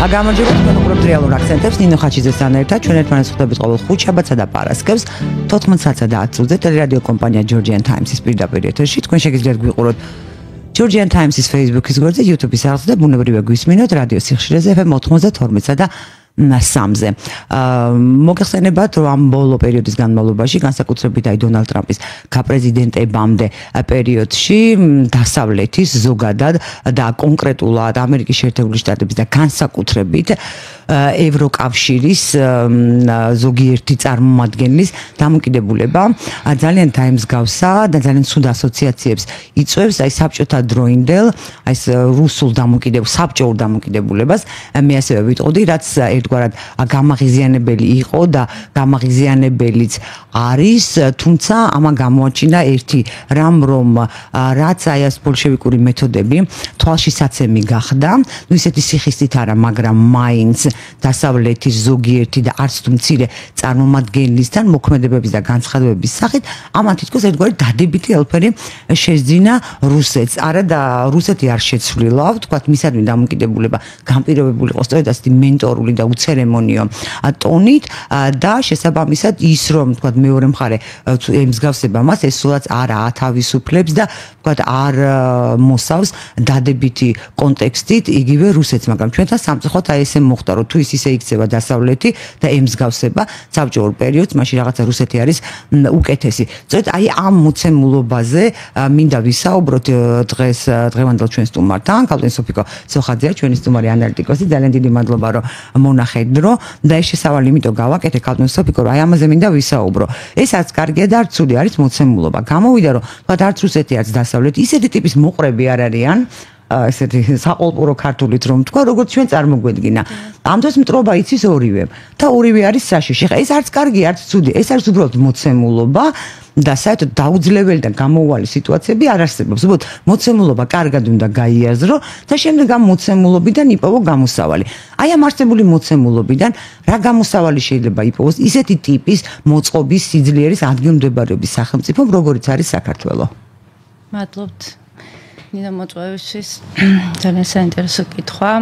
გამარჯობა თქვენ უყურებთ რეალურ აქცენტებს ნინო ხაჩიძესთან ერთად ჩვენ ერთმანეთს ხვდებით ყოველ ხუთშაბათსა და პარასკევს 14-სა და 10 წუთზე ტელერადიო კომპანია Georgian Times-ის პირდაპირ ეთერში თქვენ შეგიძლიათ გვიყუროთ Georgian Times-ის Facebook-ის გვერდზე, YouTube-ის არხზე და ბუნებრივია გვისმინოთ რადიო სიხშირეზე FM 92.3-ზე და 3-ზე. მოგეხსენებათ, რომ ამ ბოლო პერიოდის განმავლობაში, განსაკუთრებით აი დონალდ ტრამპის გაპრეზიდენტებამდე პერიოდში დასავლეთის ზოგადად და კონკრეტულად ამერიკის შეერთებული შტატების და განსაკუთრებით ევროკავშირის ზოგიერთი წარმომადგენლის დამოკიდებულება ძალიან დაემსგავსა და ძალიან ცუდ ასოციაციებს იწვევს აი საბჭოთა დროინდელ აი რუსულ საბჭოურ დამოკიდებულებას მე ასევე ვიტყოდი რაც ერთგვარად გამაღიზიანებელი იყო და გამაღიზიანებელიც არის თუმცა ამან გამოაჩინა ერთი რამ რომ რაც აი ეს ბოლშევიკური მეთოდები თვალშისაცემი გახდა ნუ ისეთი სიხისტით არა მაგრამ მაინც დასავლეთის ზოგიერთი და არც თუ მცირე წარმომადგენლისთან მოქმედებების და განცხადებების სახით ამან თითქოს ერთგვარი დადებითი ელფერი შეძინა რუსეთს არა და რუსეთი არ შეცვლილა ვთქვათ მისადმი დამოკიდებულება განპირობებული იყო სწორედ ასეთი მენტორული და უცერემონიო ტონით და შესაბამისად ის რომ ვთქვათ მეორე მხარე ემსგავსება მას ეს სულაც არ ათავისუფლებს და ვთქვათ არ მოსავს დადებითი კონტექსტით იგივე რუსეთს მაგრამ ჩვენთან სამწუხაროდ აი ესე მოხდა რომ თუ ის ისე იქცევა დასავლეთი და ემსგავსება საბჭოურ პერიოდს მაშინ რაღაცა რუსეთი არის უკეთესი სწორედ აი ამ მოცემულობაზე მინდა ვისაუბროთ დღეს დღევანდელ ჩვენ სტუმართან კალვინ სოფიკო სოხაძეა ჩვენი სტუმარი ანალიტიკოსი ძალიან დიდი მადლობა რომ მონახეთ დრო და ეს შესავალი იმიტომ გავაკეთე კალვინ სოფიკო რომ აი ამაზე მინდა ვისაუბრო ეს არც კარგია და არც ცუდი არის მოცემულობა გამოვიდა რომ თქვა არც რუსეთი არც დასავლეთი ისეთი ტიპის მოყრები არ არიან ესეთი საყოველთაო ქართულით რომ თქვა როგორც ჩვენ წარმოგვედგინა ამ დროს მტრობა იცის ორივე და ორივე არის საშიში ხა ეს არც კარგი არც ცუდი ეს არის უბრალოდ მოცემულობა და საერთოდ დაუძლეველი და გამოუვალი სიტუაციები არ არსებობს უბრალოდ მოცემულობა კარგად უნდა გაიაზრო და შემდეგ ამ მოცემულობიდან იპოვო გამოსავალი აი ამ არსებული მოცემულობიდან რა გამოსავალი შეიძლება იპოვოს ისეთი ტიპის მოწყობის სიძლიერის ადგილმდებარეობის სახელმწიფომ როგორიც არის საქართველო მადლობთ ნინო მოწვევისთვის ძალიან საინტერესო კითხვა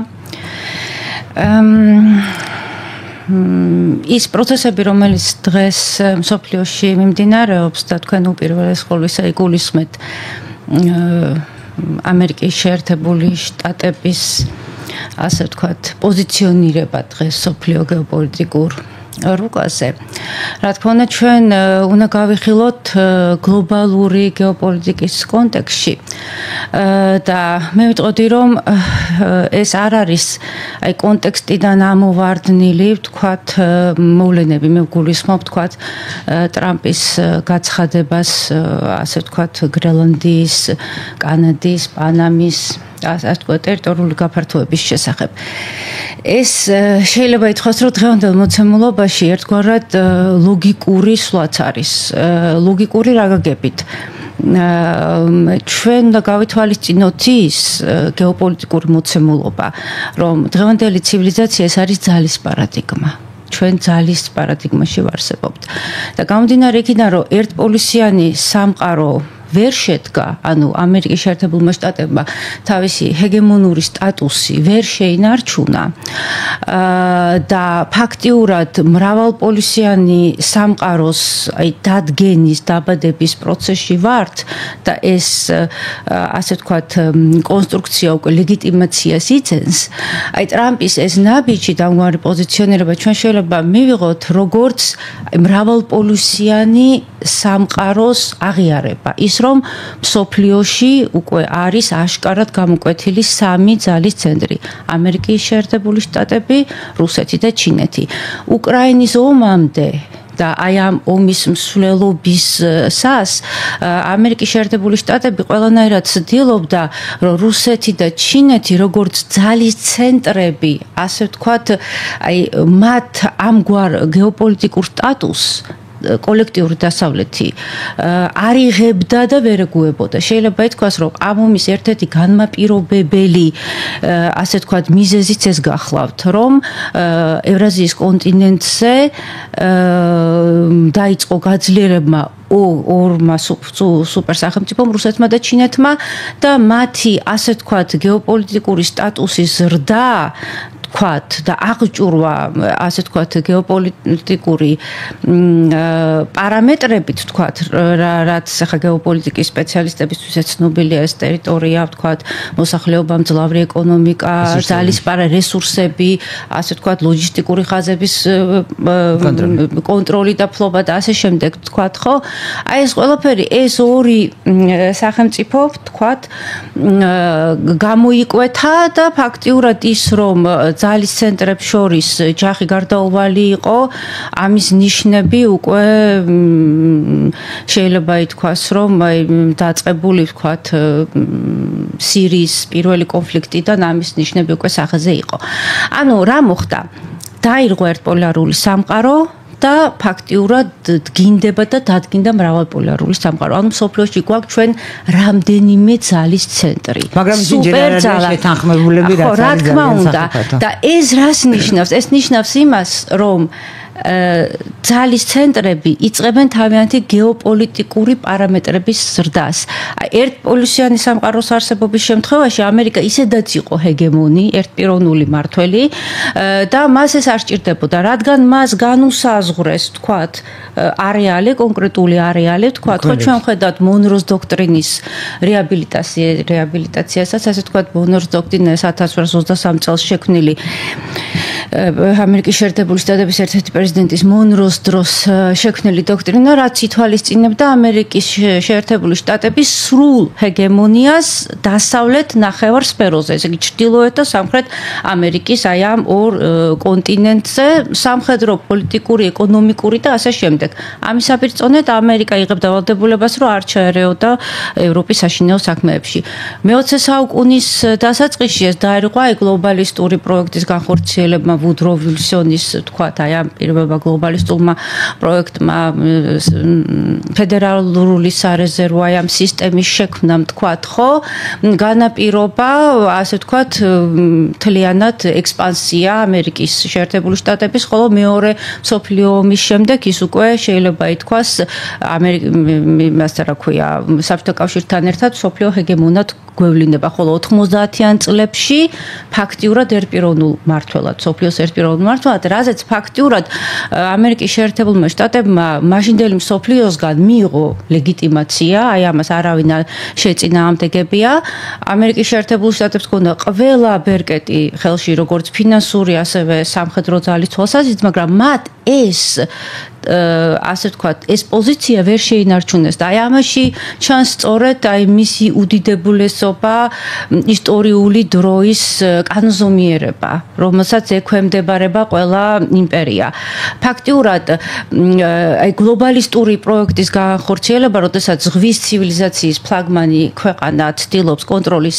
ის პროცესები რომელიც დღეს მსოფლიოში მიმდინარეობს და თქვენ უპირველეს ყოვლისა იგულისხმეთ ამერიკის შეერთებული შტატების ასე ვთქვათ პოზიციონირება დღეს მსოფლიო გეოპოლიტიკურ რუკაზე. რა თქმა უნდა ჩვენ უნდა გავიხილოთ გლობალური გეოპოლიტიკის კონტექსტში და მე ვიტყოდი რომ ეს არ არის აი კონტექსტიდან ამოვარდნილი ვთქვათ მოვლენები მე ვგულისხმობ ვთქვათ ტრამპის გაცხადებას ასე ვთქვათ გრენლანდიის კანადის პანამის ასე თქვა ტერიტორიული გაფართოების შესახებ. ეს შეიძლება ითქვას, რომ დღევანდელ მოცემულობაში ერთგვარად ლოგიკური სვლაც არის. ლოგიკური რა გაგებით. ჩვენ და გავითვალისწინოთ ის გეოპოლიტიკური მოცემულობა, რომ დღევანდელი ცივილიზაცია ეს არის ძალის პარადიგმა. ჩვენ ძალის პარადიგმაში ვარსებობთ. და გამომდინარე იქიდან, რომ ერთპოლისიანი სამყარო ვერ შედგა, ანუ ამერიკის შეერთებულმა შტატებმა თავისი ჰეგემონური სტატუსი ვერ შეინარჩუნა და ფაქტიურად მრავალპოლისიანი სამყაროს აი დადგენის დაბადების პროცესში ვართ და ეს ასე ვთქვათ კონსტრუქცია უკვე ლეგიტიმაციას იწენს. აი ტრამპის ეს ნაბიჯი და ამგვარი პოზიციონირება ჩვენ შეიძლება მივიღოთ როგორც მრავალპოლისიანი სამყაროს აღიარება. ის რომ მსოფლიოში უკვე არის აშკარად გამოკვეთილი სამი ძალის ცენტრი ამერიკის შეერთებული შტატები, რუსეთი და ჩინეთი. უკრაინის ომამდე და აი ამ ომის მსვლელობისას ამერიკის შეერთებული შტატები ყველანაირად ცდილობდა რომ რუსეთი და ჩინეთი როგორც ძალის ცენტრები ასე ვთქვათ აი მათ ამგვარ გეოპოლიტიკურ სტატუსს კოლექტიური დასავლეთი არ იღებდა და ვერ ეგუებოდა. შეიძლება ითქვას, რომ ამ ომის ერთ-ერთი განმაპირობებელი ასე ვთქვათ მიზეზიც ეს გახლავთ, რომ ევრაზიის კონტინენტზე დაიწყო გაძლიერება ორმა სუპერსახელმწიფომ რუსეთმა და ჩინეთმა და მათი ასე ვთქვათ გეოპოლიტიკური სტატუსის ზრდა თქვათ და აღჭურვა, ასე თქვათ, გეოპოლიტიკური პარამეტრებით, თქვათ, რაც ახლა გეოპოლიტიკის სპეციალისტებისთვის ცნობილია ეს ტერიტორია, თქვათ, მოსახლეობა, მძლავრი ეკონომიკა, ძალისპარა რესურსები, ასე თქვათ, ლოჯისტიკური ხაზების კონტროლი და ფლობა და ასე შემდეგ, თქვათ, ხო? აი ეს ყველაფერი, ეს ორი სახელმწიფო, თქვათ, გამოიკვეთა და ფაქტიურად ის, რომ ძალის ცენტრებს შორის ჯახი გარდაუვალი იყო, ამის ნიშნები უკვე შეიძლება ითქვას, რომ დაწყებული, თქვათ, სირიის პირველი კონფლიქტიდან ამის ნიშნები უკვე სახეზე იყო. ანუ რა მოხდა? დაირღვა ერთპოლარული სამყარო და ფაქტიურად დგინდება და დადგინდა მრავალპოლარული სამყარო. ანუ სოფლიოში გვაქვს ჩვენ რამდენიმე ძალის ცენტრი. მაგრამ ინჟინერია შეთანხმებულები რაც რა თქმა უნდა. და ეს რას ნიშნავს? ეს ნიშნავს იმას, რომ ძალის ცენტრები იწყებენ თავიანთი გეოპოლიტიკური პარამეტრების ზრდას. ერთპოლუსიანი სამყაროს არსებობის შემთხვევაში ამერიკა ისედაც იყო ჰეგემონი, ერთპიროვნული მმართველი და მას ეს არ სჭირდებოდა, რადგან მას განუსაზღვრეს, თქვათ, არეალი, კონკრეტული არეალი, თქვათ, ხო ჩვენ ვხედავთ მონროს დოქტრინის რეაბილიტაციასაც, ასე თქვათ, მონროს დოქტრინა 1923 წელს შექმნილი ამერიკის შეერთებული შტატების ერთ-ერთი პრეზიდენტის მონროს დროს შექმნილი დოქტრინა, რაც ითვალისწინებდა ამერიკის შეერთებული შტატების სრულ ჰეგემონიას დასავლეთ ნახევარსფეროზე, ესე იგი ჩრდილოეთ და სამხრეთ ამერიკის აი ამ ორ კონტინენტზე, სამხედრო, პოლიტიკური, ეკონომიკური და ასე შემდეგ. ამის საპირწონედ ამერიკა იღებდა ვალდებულებას, რომ არ ჩაერეოდა ევროპის საშინაო საქმეებში. მე-20 საუკუნის დასაწყისში ეს დაერღვა გლობალისტური პროექტის განხორციელებმა ვუდრო ვილსონის, თქვათ, აი ამ პირველმა გლობალისტურმა პროექტმა ფედერალური სარეზერვო აი ამ სისტემის შექმნამ, თქვათ, ხო? განაპირობა, ასე თქვათ, მთლიანად ექსპანსია ამერიკის შეერთებული შტატების, ხოლო მეორე მსოფლიო ომის შემდეგ ის უკვე შეიძლება ითქვას იმასთან რა ქვია, საბჭოთა კავშირთან ერთად მსოფლიო ჰეგემონად გვევლინება, ხოლო 90-იან წლებში ფაქტიურად ერთპიროვნულ მმართველად, მსოფლიოს ერთპიროვნულ მმართველად, რაზეც ფაქტიურად ამერიკის შეერთებულმა შტატებმა მაშინდელი მსოფლიოსგან მიიღო ლეგიტიმაცია, აი ამას არავინ შეწინააღმდეგებია. ამერიკის შეერთებულ შტატებს ჰქონდა ყველა ბერკეტი ხელში, როგორც ფინანსური, ასევე სამხედრო ძალის თვალსაზრისით, მაგრამ მათ ეს ასე ვთქვათ, ეს პოზიცია ვერ შეინარჩუნეს და აი ამაში ჩანს სწორედ აი მისი უდიდებულესობა, ისტორიული დროის კანონზომიერება, რომელსაც ექვემდებარება ყველა იმპერია. ფაქტიურად აი გლობალისტური პროექტის განხორციელება, როდესაც ზღვის ცივილიზაციის ფლაგმანი ქვეყანა ცდილობს კონტროლის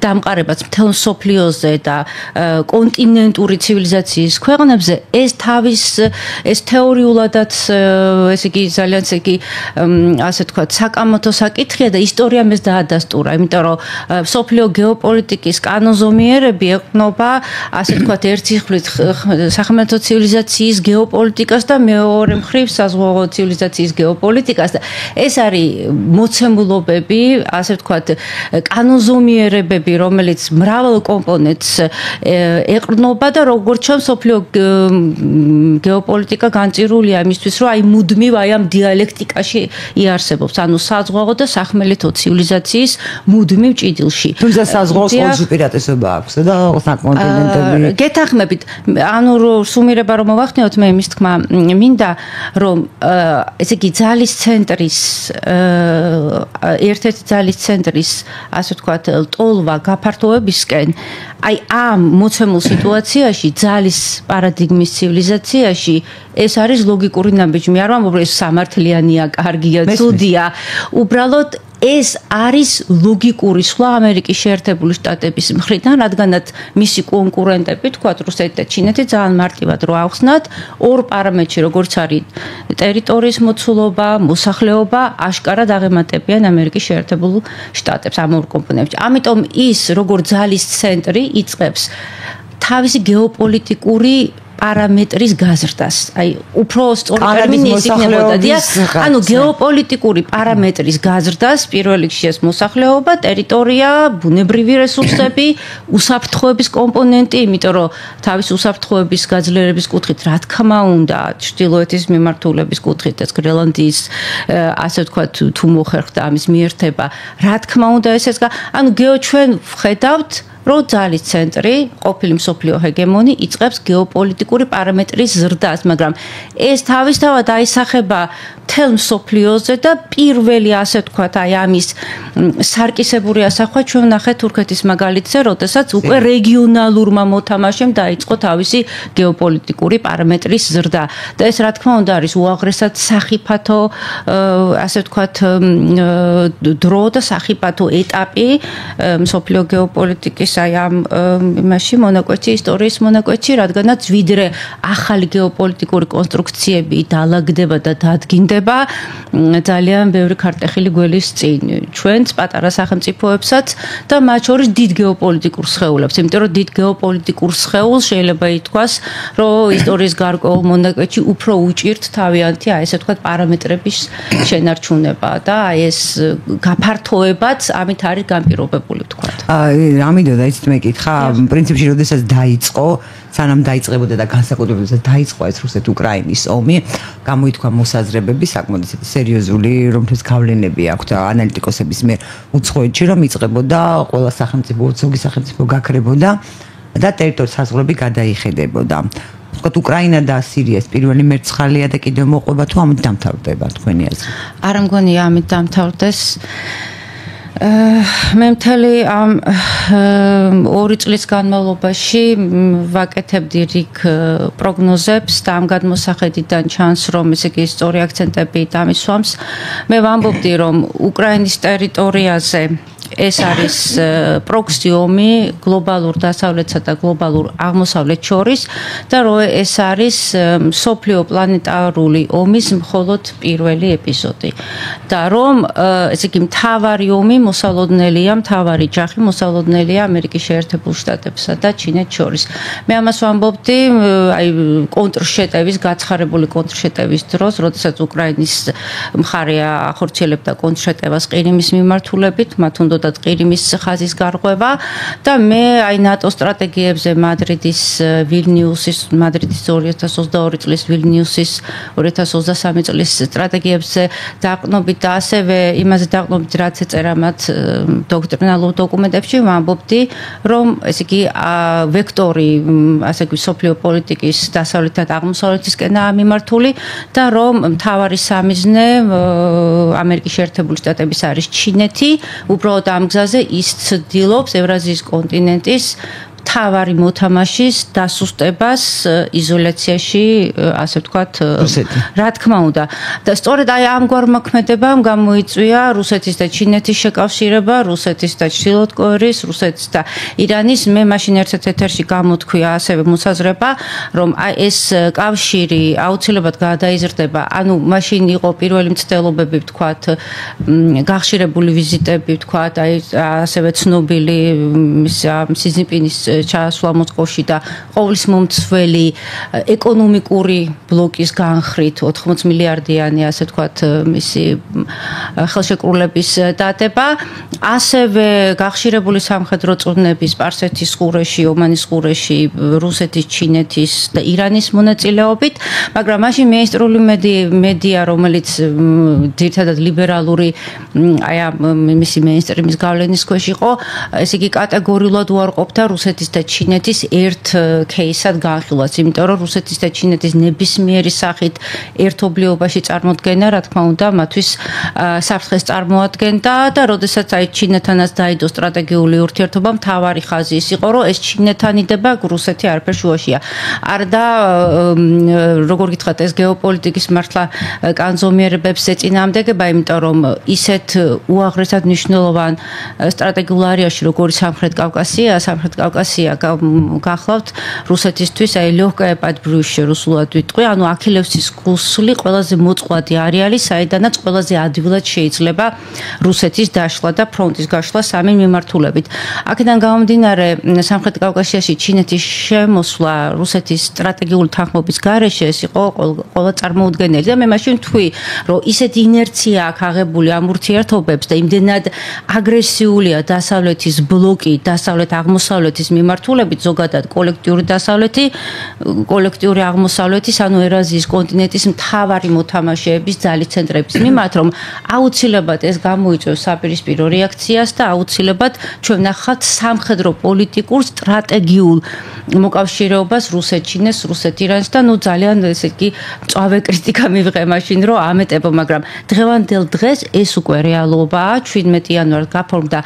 დამყარებას მთელ მსოფლიოზე და კონტინენტური ცივილიზაციის ქვეყნებზე, ეს თავის ეს თეორიულად ესე იგი ძალიან ისე ასე თქვა საკამათო საკითხია და ისტორიამ ეს დაადასტურა, იმიტომ რომ სოფლიო გეოპოლიტიკის კანონზომიერები ეყრდნობა ასე თქვა ერთი მხრივ სახელმწიფო ცივილიზაციის გეოპოლიტიკას და მეორე მხრივ საზღვაო ცივილიზაციის გეოპოლიტიკას და ეს არის მოცემულობები, ასე თქვა კანონზომიერებები, რომელიც მრავალ კომპონენტს ეყრდნობა და როგორც ჩვენ სოფლიო გეოპოლიტიკა განწირულია იმისთვის, რომ აი მუდმივ აი ამ დიალექტიკაში იარსებობს, ანუ საზღვაო და სახმელეთო ცივილიზაციის მუდმივ ჭიდილში. თუმცა საზღვაოს ყოველში პირატესობა აქვს და საკონტინენტები. გეთახმებით, ანუ სუმირება რომ მოვახდინოთ, მე იმის თქმა მინდა, რომ ესე იგი ძალის ცენტრის ერთ-ერთი ძალის ცენტრის, ასე ვთქვათ, ტოლვა გაფართოებისკენ, აი ამ მოცემულ სიტუაციაში ძალის პარადიგმის ცივილიზაციაში ეს არის ლოგიკური ნაბიჯი. არ ვამბობ, ეს სამართლიანია, კარგია, ცუდია. უბრალოდ ეს არის ლოგიკური სვლა ამერიკის შეერთებული შტატების მხრიდან, რადგანაც მისი კონკურენტები, თქვათ, რუსეთი და ჩინეთი ძალიან მარტივად რო ახსნათ, ორ პარამეტრში, როგორც არის ტერიტორიის მოცულობა, მოსახლეობა, აშკარად აღემატებიან ამერიკის შეერთებულ შტატებს ამ ორ კომპონენტებში. ამიტომ ის, როგორც ძალის ცენტრი, იწყებს თავისი გეოპოლიტიკური პარამეტრის გაზრდას. აი, უფრო სწორი ტერმინი ის იქნებოდა. ანუ გეოპოლიტიკური პარამეტრის გაზრდას პირველ რიგში ეს მოსახლეობა, ტერიტორია, ბუნებრივი რესურსები, უსაფრთხოების კომპონენტი, იმიტომ რომ თავის უსაფრთხოების გაძლიერების კუთხით, რა თქმა უნდა, ჩრდილოეთის მიმართულების კუთხით, ეს გრენლანდიის ასე ვთქვათ, თუ მოხერხდა ამის მიერთება, რა თქმა უნდა ესეც ანუ ჩვენ ვხედავთ რომ ძალის ცენტრი, ყოფილი მსოფლიო ჰეგემონი იწყებს გეოპოლიტიკური პარამეტრის ზრდას, მაგრამ ეს თავისთავად აისახება მთელ მსოფლიოზე და პირველი ასე ვთქვათ, აი ამის სარკისებური ასახვა ჩვენ ვნახეთ თურქეთის მაგალითზე, როდესაც უკვე რეგიონალურმა მოთამაშემ დაიწყო თავისი გეოპოლიტიკური პარამეტრის ზრდა. და ეს რა თქმა უნდა არის უაღრესად სახიფათო ასე ვთქვათ დრო და სახიფათო ეტაპი მსოფლიო გეოპოლიტიკის აი ამ იმაში მონაკვეთი ისტორიის მონაკვეთში, რადგანაც ვიდრე ახალი გეოპოლიტიკური კონსტრუქციები დაალაგდება და დადგინდება ძალიან ბევრი ქარტეხილი გველის წინ ჩვენც პატარა სახელმწიფოებსაც და მათ შორის დიდ გეოპოლიტიკურ სხეულებს, იმიტომ რომ დიდ გეოპოლიტიკურ სხეულს შეიძლება ითქვას, რომ ისტორიის გარკვეულ მონაკვეთში უფრო უჭირთ თავიანთი აი ესე ვთქვათ პარამეტრების შენარჩუნება და აი ეს გაფართოებაც ამით არის განპირობებული ვთქვათ. ამიტომ ისიც მეკითხა, პრინციპში როდესაც დაიწყო, სანამ დაიწყებოდა და განსაკუთრებით დაიწყო ეს რუსეთ-უკრაინის ომი, გამოითქვა მოსაზრებები, საკმაოდ სერიოზული, რომლის გავლენები აქვს ანალიტიკოსების მიერ უცხოეთში, რომ იწყებოდა ყველა სახელმწიფო, ზოგი სახელმწიფო გაქრებოდა და ტერიტორიის საზღვრები გადაიხედებოდა. ვთქვათ, უკრაინა და სირია ეს პირველი მერცხალია და კიდევ მოყვება თუ ამით დამთავრდება თქვენი აზრით? არ მგონია ამით დამთავრდეს. მე მთელი ამ 2 წლის განმავლობაში ვაკეთებდი რიგ პროგნოზებს და ამ გადმოსახედიდან ჩანს, რომ ესე იგი ისტორია აქცენტები დამისვამს. მე ვამბობდი, რომ უკრაინის ტერიტორიაზე ეს არის პროქსი ომი გლობალურ დასავლეთსა და გლობალურ აღმოსავლეთს შორის და რომ ეს არის მსოფლიო პლანეტარული ომის მხოლოდ პირველი ეპიზოდი. და რომ ესე იგი მთავარი ომი მოსალოდნელია, მთავარი ჯახი მოსალოდნელია ამერიკის შეერთებულ შტატებსა და ჩინეთს შორის. მე ამას ვამბობდი, აი კონტრშეტევის, გაცხარებული კონტრშეტევის დროს, როდესაც უკრაინის მხარე ახორციელებდა კონტრშეტევას ყირიმის მიმართულებით, მათ უნდათ ყირიმის ხაზის გარღვევა და მე აი ნატო სტრატეგიებზე მადრიდის 2022 წლის ვილნიუსის 2023 წლის სტრატეგიებზე დაყნობით და ასევე იმაზე დაყნობით, რაც ეწერა მათ დოქტრინალურ დოკუმენტებში, ვამბობდი, რომ ესე იგი ვექტორი ასე იგი სოფლიო პოლიტიკის დასავლეთ და აღმოსავლეთისკენაა მიმართული და რომ მთავარი სამიზნე ამერიკის შეერთებული შტატების არის ჩინეთი, უბრალოდ ამ გზაზე ის ცდილობს ევრაზიის კონტინენტის მთავარი მოთამაშის დასუსტებას იზოლაციაში, ასე ვთქვათ, რა თქმა უნდა. და სწორედ აი ამგვარ მოქმედებამ გამოიწვია რუსეთის და ჩინეთის შეკავშირება, რუსეთის და ჩრდილოეთ კორეის, რუსეთის და ირანის. მე მაშინ ერთ-ერთ ეთერში გამოთქვია ასევე მოსაზრება, რომ აი ეს კავშირი აუცილებლად გადაიზრდება. ანუ მაშინ იყო პირველი მცდელობები, ვთქვათ, გახშირებული ვიზიტები, ვთქვათ, აი ასევე ცნობილი სი ძინპინის ჩასვლა მოსკოვში და ყოვლის მომცველი ეკონომიკური ბლოკის განხრით 80 მილიარდიანი ასე ვთქვათ მისი ხელშეკრულების დადება, ასევე გახშირებული სამხედრო წვნების სპარსეთის ყურეში, ომანის ყურეში, რუსეთის, ჩინეთის და ირანის მონაწილეობით, მაგრამ მაშინ მეინსტრიული მედია, რომელიც ძირითადად ლიბერალური აი მისი მეინსტრიმის გავლენის ქვეშ იყო, ესე იგი კატეგორიულად უარყოფდა რუსეთის და ჩინეთის ერთ кейსად განხილვას, იმიტომ რომ რუსეთის და ჩინეთის ნებისმიერი სახით ერთობლიობაში წარმოდგენა, რა თქმა უნდა, მათთვის საფრთხეს წარმოადგენდა და როდესაც აი ჩინეთანაც დაიდო სტრატეგიული ურთიერთობა, მთავარი ხაზი ის იყო, რომ ეს ჩინეთთან იდება, რუსეთი არაფერ შუაშია. არ და როგორ გითხრათ, ეს გეოპოლიტიკის მართლა კანზომიერებებს ეწინააღმდეგება, იმიტომ რომ ისეთ უაღრესად მნიშვნელოვან სტრატეგიულ არეალში, როგორი სამხრეთ კავკასია კავკასია გახლავთ რუსეთისთვის აი ლეგკაია პადბრიუშე რუსულად ვიტყვი, ანუ აქილევსის ქუსლი ყველაზე მოწყვლადი არეალი, საიდანაც ყველაზე ადვილად შეიძლება რუსეთის დაშლა და ფრონტის გაშლა სამი მიმართულებით. აქედან გამომდინარე, სამხრეთ კავკასიაში ჩინეთის შემოსვლა რუსეთის სტრატეგიული თანხმობის გარეშე ეს იყო ყველა წარმოუდგენელი და მე მაშინ ვთქვი, რომ ისეთი ინერცია აქვს აღებული ამ ურთიერთობებს და იმდენად აგრესიულია დასავლეთის ბლოკი, დასავლეთ-აღმოსავლეთის მიმართულებით, ზოგადად კოლექტიური აღმოსავლეთის, ანუ ერაზიის კონტინენტის მთავარი მოთამაშეების ძალის ცენტრების მიმართ, რომ აუცილებლად ეს გამოიწვევს საპირისპირო რეაქციას და აუცილებლად ჩვენ ვნახავთ სამხედრო პოლიტიკურ სტრატეგიულ მოკავშირეობას რუსეთ-ჩინეთს, რუსეთ-ირანს და ძალიან ესე იგი მწვავე კრიტიკა მივიღე მაშინ რომ ამეტებო, მაგრამ დღევანდელ დღეს ეს უკვე რეალობაა. 17 იანვარს გაფორმდა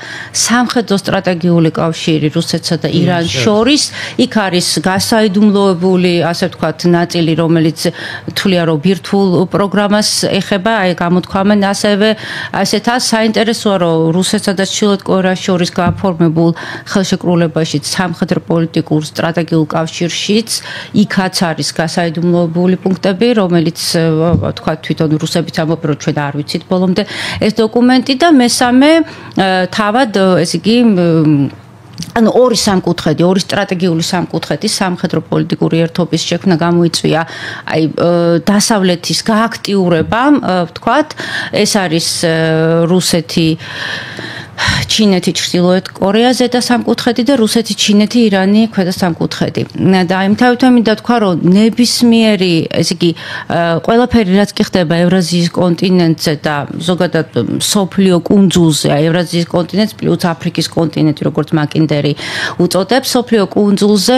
სამხედრო სტრატეგიული კავშირი რუსეთსა და ირანს შორის. იქ არის გასაიდუმლოებული, ასე ვთქვათ, ნაწილი, რომელიც თვლიან რომ ბირთვულ პროგრამას ეხება, აი გამოთქვამენ ასევე ასეთა საინტერესოა რომ რუსეთსა და ჩრდილოეთ კორეას შორის გაფორმებულ ხელშეკრულებაში სამხედრო პოლიტიკურ სტრატეგიულ კავშირშიც იქაც არის გასაიდუმლოებული პუნქტები, რომელიც თქვა თვითონ რუსებიც ამბობენ რომ ჩვენ არ ვიცით ბოლომდე ეს დოკუმენტი და მესამე თავად ეს იგი ანუ ორი სტრატეგიული სამკუთხედი სამხედრო პოლიტიკური ერთობის შექმნა გამოიწვია აი დასავლეთის გააქტიურებამ, ვთქვათ, ეს არის რუსეთი ჩინეთი ჩრდილოეთ კორეაზე და სამკუთხედი და რუსეთი ჩინეთი ირანი ქვედა სამკუთხედი. და იმთავითაც მინდა თქვა რომ ნებისმიერი ესე იგი ყველაფერი რაც კი ხდება ევრაზიის კონტინენტზე და ზოგადად სოფლიო კუნძულზე, ევრაზიის კონტინენტს პლუს აფრიკის კონტინენტი, როგორც მაკინდერი უწოდებს, სოფლიო კუნძულზე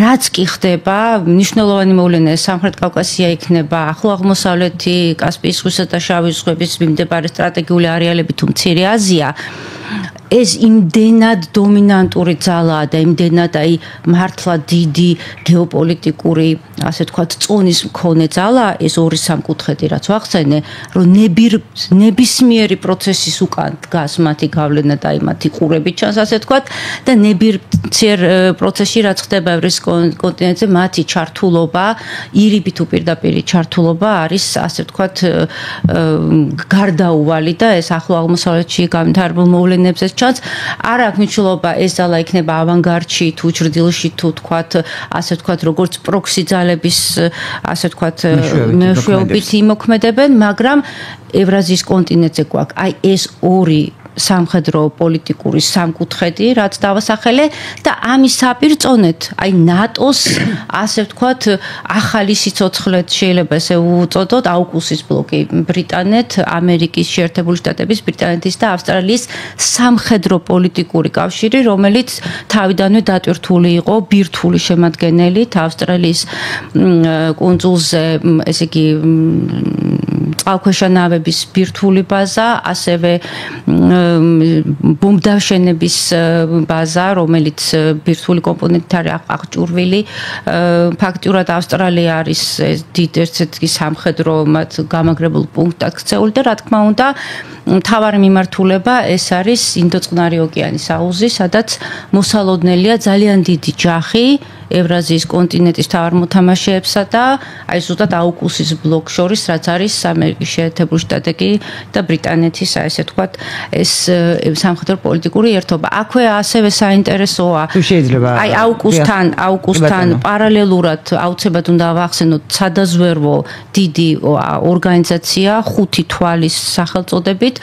რაც კი ხდება, მნიშვნელოვანი მოვლენაა სამხრეთ კავკასია იქნება, ახლო აღმოსავლეთი, კასპიის ზღვისა და შავი ზღვების მიმდებარე სტრატეგიული არეალები თუ მცირე აზია ეს იმდენად დომინანტური ძალაა და იმდენად აი მართლა დიდი გეოპოლიტიკური, ასე ვთქვათ, წონის მქონე ძალაა ეს ორი სამკუთხედი, რაც ვახსენე, რომ ნებისმიერი პროცესის უკან დგას მათი გავლენა და აი მათი ყურები ჩანს, ასე ვთქვათ, და ნებისმიერ პროცესში რაც ხდება ევრაზიის კონტინენტზე, მათი ჩართულობა, ირიბით უპირდაპირი ჩართულობა არის, ასე ვთქვათ, გარდაუვალი და ეს ახლო აღმოსავლეთში განვითარებულ მოვლენებზე ჩანს. არ აქვს მნიშვნელობა ეს ძალა იქნება ავანგარდში თუ ჭრდილში თუ თქვათ, ასე ვთქვათ, როგორც პროქსი ძალების, ასე ვთქვათ, მეშვეობით იმოქმედებენ, მაგრამ ევრაზიის კონტინენტზე გვაქვს აი ეს ორი სამხედრო პოლიტიკური სამკუთხედი, რაც დავასახელე და ამის საპირწონეთ, აი ნატოს, ასე ვთქვათ, ახალი სიცოცხლეთ შეიძლება ესე უწოდოთ, აუგუსტის ბლოკი, ბრიტანეთ, ამერიკის შეერთებული შტატების, ბრიტანეთის და ავსტრალიის სამხედრო პოლიტიკური კავშირი, რომელიც თავიდანვე დატვირთული იყო ბირთვული შემადგენელით ავსტრალიის კუნძულზე, ესე იგი წყალქვეშა ნავების ბირთვული ბაზა, ასევე ბომბდაშენების ბაზა, რომელიც ბირთვული კომპონენტით არის აღჭურვილი. ფაქტიურად ავსტრალია არის ერთ-ერთი სამხედრო გამაგრებულ პუნქტად ქცეული და რა თქმა უნდა, მთავარი მიმართულება ეს არის ინდოწყნარი ოკეანის აუზი, სადაც მოსალოდნელია ძალიან დიდი ჯახი ევრაზიის კონტინენტის თავარ მოთამაშეებსა და აი ზუსტად აუგუსტის ბლოკ შორის, რაც არის ამერიკის შეერთებული შტატები და ბრიტანეთის, ასე ვთქვათ, ეს სამხედრო პოლიტიკური ერთობა. აქვე ასევე საინტერესოა. აი აუგუსტთან პარალელურად აუცილებლად უნდა ვახსენოთ სადაზვერვო დიდი ორგანიზაცია 5 თვალის სახელწოდებით.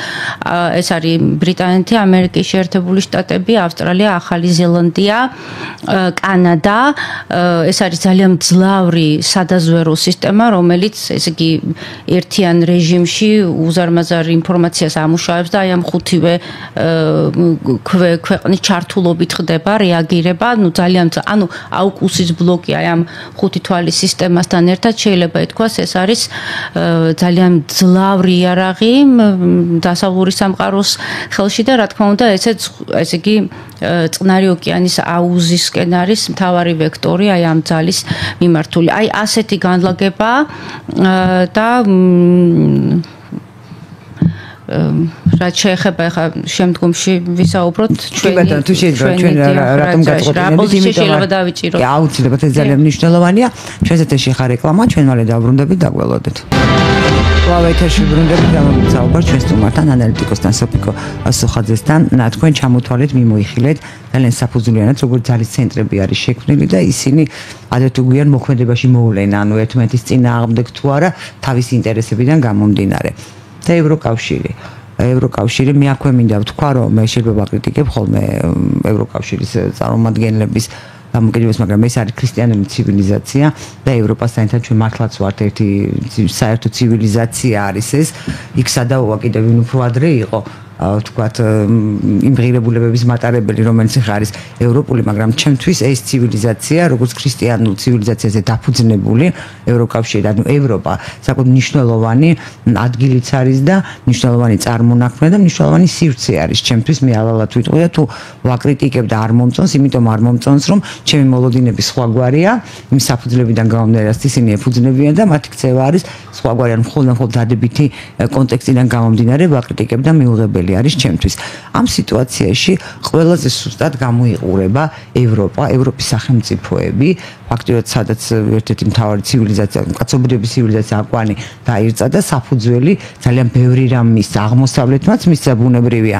ეს არის ბრიტანეთი, ამერიკის შეერთებული შტატები, ავსტრალია, ახალი ზელანდია, კანადა. ეს არის ძალიან მძლავრი სადაზვერვო სისტემა, რომელიც ესე იგი ერთიან რეჟიმში უზარმაზარ ინფორმაციას ამუშავებს და აი ამ 5-ვე ქვეყნის ჩართულობით ხდება რეაგირება, ძალიან ანუ აუგუსტის ბლოკი აი ამ 5 თვალის სისტემასთან ერთად შეიძლება ითქვას ეს არის ძალიან მძლავრი იარაღი დასავლური სამყაროს ხელში და რა თქმა უნდა ესე იგი წყნარი ოკეანის აუზისკენ არის მთავარი ვექტორი აი ამ ძალის მიმართული. აი ასეთი განლაგება და რაც შეეხება ახლა შემდგომში ვისაუბროთ ჩვენ თუ შეიძლება ჩვენ რატომ გაწყვეტილებით შეიძლება დავიჭიროთ. აუცილებლად ეს ძალიან მნიშვნელოვანია. ჩვენს ეთერში ხარ რეკლამა, ჩვენ მალე დავბრუნდებით, დაგველოდეთ. Wow, ეთერში ბრუნდებით გამომცაუბარ ჩვენ სტუმართან, ანალიტიკოსთან სოფიკო სოხაძესთან. თქვენ ჩამოთვალეთ, მიმოიხილეთ ძალიან საფუძვლიანად, როგორც ძალის ცენტრები არის შექმნილი და ისინი ადრე თუ გვიან მოქმედებაში მოვლენ, ანუ ერთმანეთის წინააღმდეგ თუ არა, თავის ინტერესებიდან გამომდინარე. და ევროკავშირი მე აქვე მინდა ვთქვა, რომ მე შეიძლება ვაკრიტიკებ ხოლმე ევროკავშირის წარმომადგენლების გამოკეთებას, მაგრამ ეს არის ქრისტიანული ცივილიზაცია და ევროპასთან ერთად ჩვენ მართლაც ვართ ერთი საერთო ცივილიზაცია არის ეს. იქ სადაოა კიდევ ვინ უფრო ადრე იყო ვთქვათ იმ ღირებულებების მატარებელი, რომელიც ხარ ის ევროპული, მაგრამ ჩემთვის ეს ცივილიზაცია, როგორც ქრისტიანულ ცივილიზაციაზე დაფუძნებული ევროკავშირი, ანუ ევროპა, საკუთარ მნიშვნელოვანი ადგილიც არის და მნიშვნელოვანი წარმონაქმნია და მნიშვნელოვანი სივრცე არის. ჩემთვის მე ალალად ვიტყვი და თუ ვაკრიტიკებ და არ მომწონს, იმიტომ არ მომწონს, რომ ჩემი მოლოდინები სხვაგვარია, იმ საფუძვლებიდან გამომდინარე, რაც ისინი ეფუძნებიან და მათი ქცევა არის სხვაგვარი, ანუ მხოლოდ დადებითი კონტექსტიდან გამომდინარე ვაკრიტიკებ და მიუღებელი არის ჩემთვის. ამ სიტუაციაში ყველაზე სუსტად გამოიყურება ევროპის სახელმწიფოები, ფაქტიურად სადაც ერთ-ერთი მთავარი ცივილიზაცია, კაცობრიობის ცივილიზაცია აკვანი დაირწა და საფუძველი ძალიან ბევრი რამ მისცა, აღმოსავლეთმაც მისცა ბუნებრივია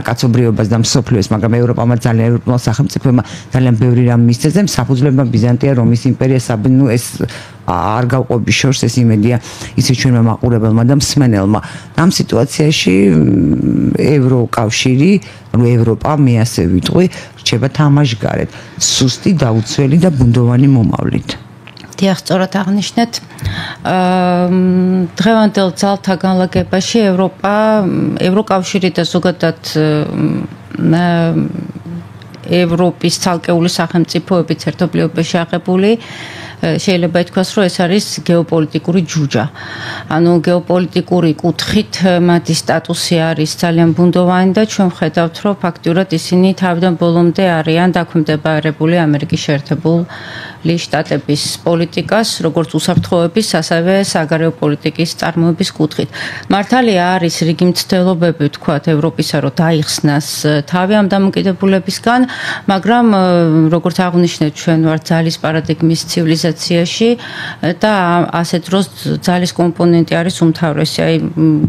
კაცობრიობას და მსოფლიოს, მაგრამ ევროპამ ძალიან ევროპულ სახელმწიფოებმა ძალიან ბევრი რამ მისცა და საფუძვლებმა ბიზანტია, რომის იმპერია, ეს არ გავყოფი შორს ეს იმედია ისე ჩვენმა მაყურებელმა და მსმენელმა. ამ სიტუაციაში ევროკავშირი, ანუ ევროპა, მე ასე ვიტყვი, რჩება თამაშგარეთ, სუსტი, დაუცველი და ბუნდოვანი მომავლით. დიახ, სწორად აღნიშნეთ. დღევანდელ ძალთა განლაგებაში ევროკავშირი და ზოგადად ევროპის ცალკეული სახელმწიფოებიც ერთობლიობაში აღებული შეიძლება ითქვას, რომ ეს არის გეოპოლიტიკური ჯუჯა. ანუ გეოპოლიტიკური კუთხით მათი სტატუსი არის ძალიან ბუნდოვანი და ჩვენ ვხედავთ, რომ ფაქტიურად ისინი თავიდან ბოლომდე არიან დაქვემდებარებული ამერიკის შეერთებული შტატების პოლიტიკას, როგორც უსაფრთხოების, ასევე საგარეო პოლიტიკის წარმოების კუთხით. მართალია არის რიგი მცდელობები, ვთქვათ, ევროპისა, რომ დაიხსნას თავი ამ დამოკიდებულებისგან, მაგრამ როგორც აღნიშნეთ, ჩვენ ვართ ძალის პარადიგმის ცივილიზაციაში და ასეთ დროს ძალის კომპონენტი არის უმთავრესი. აი,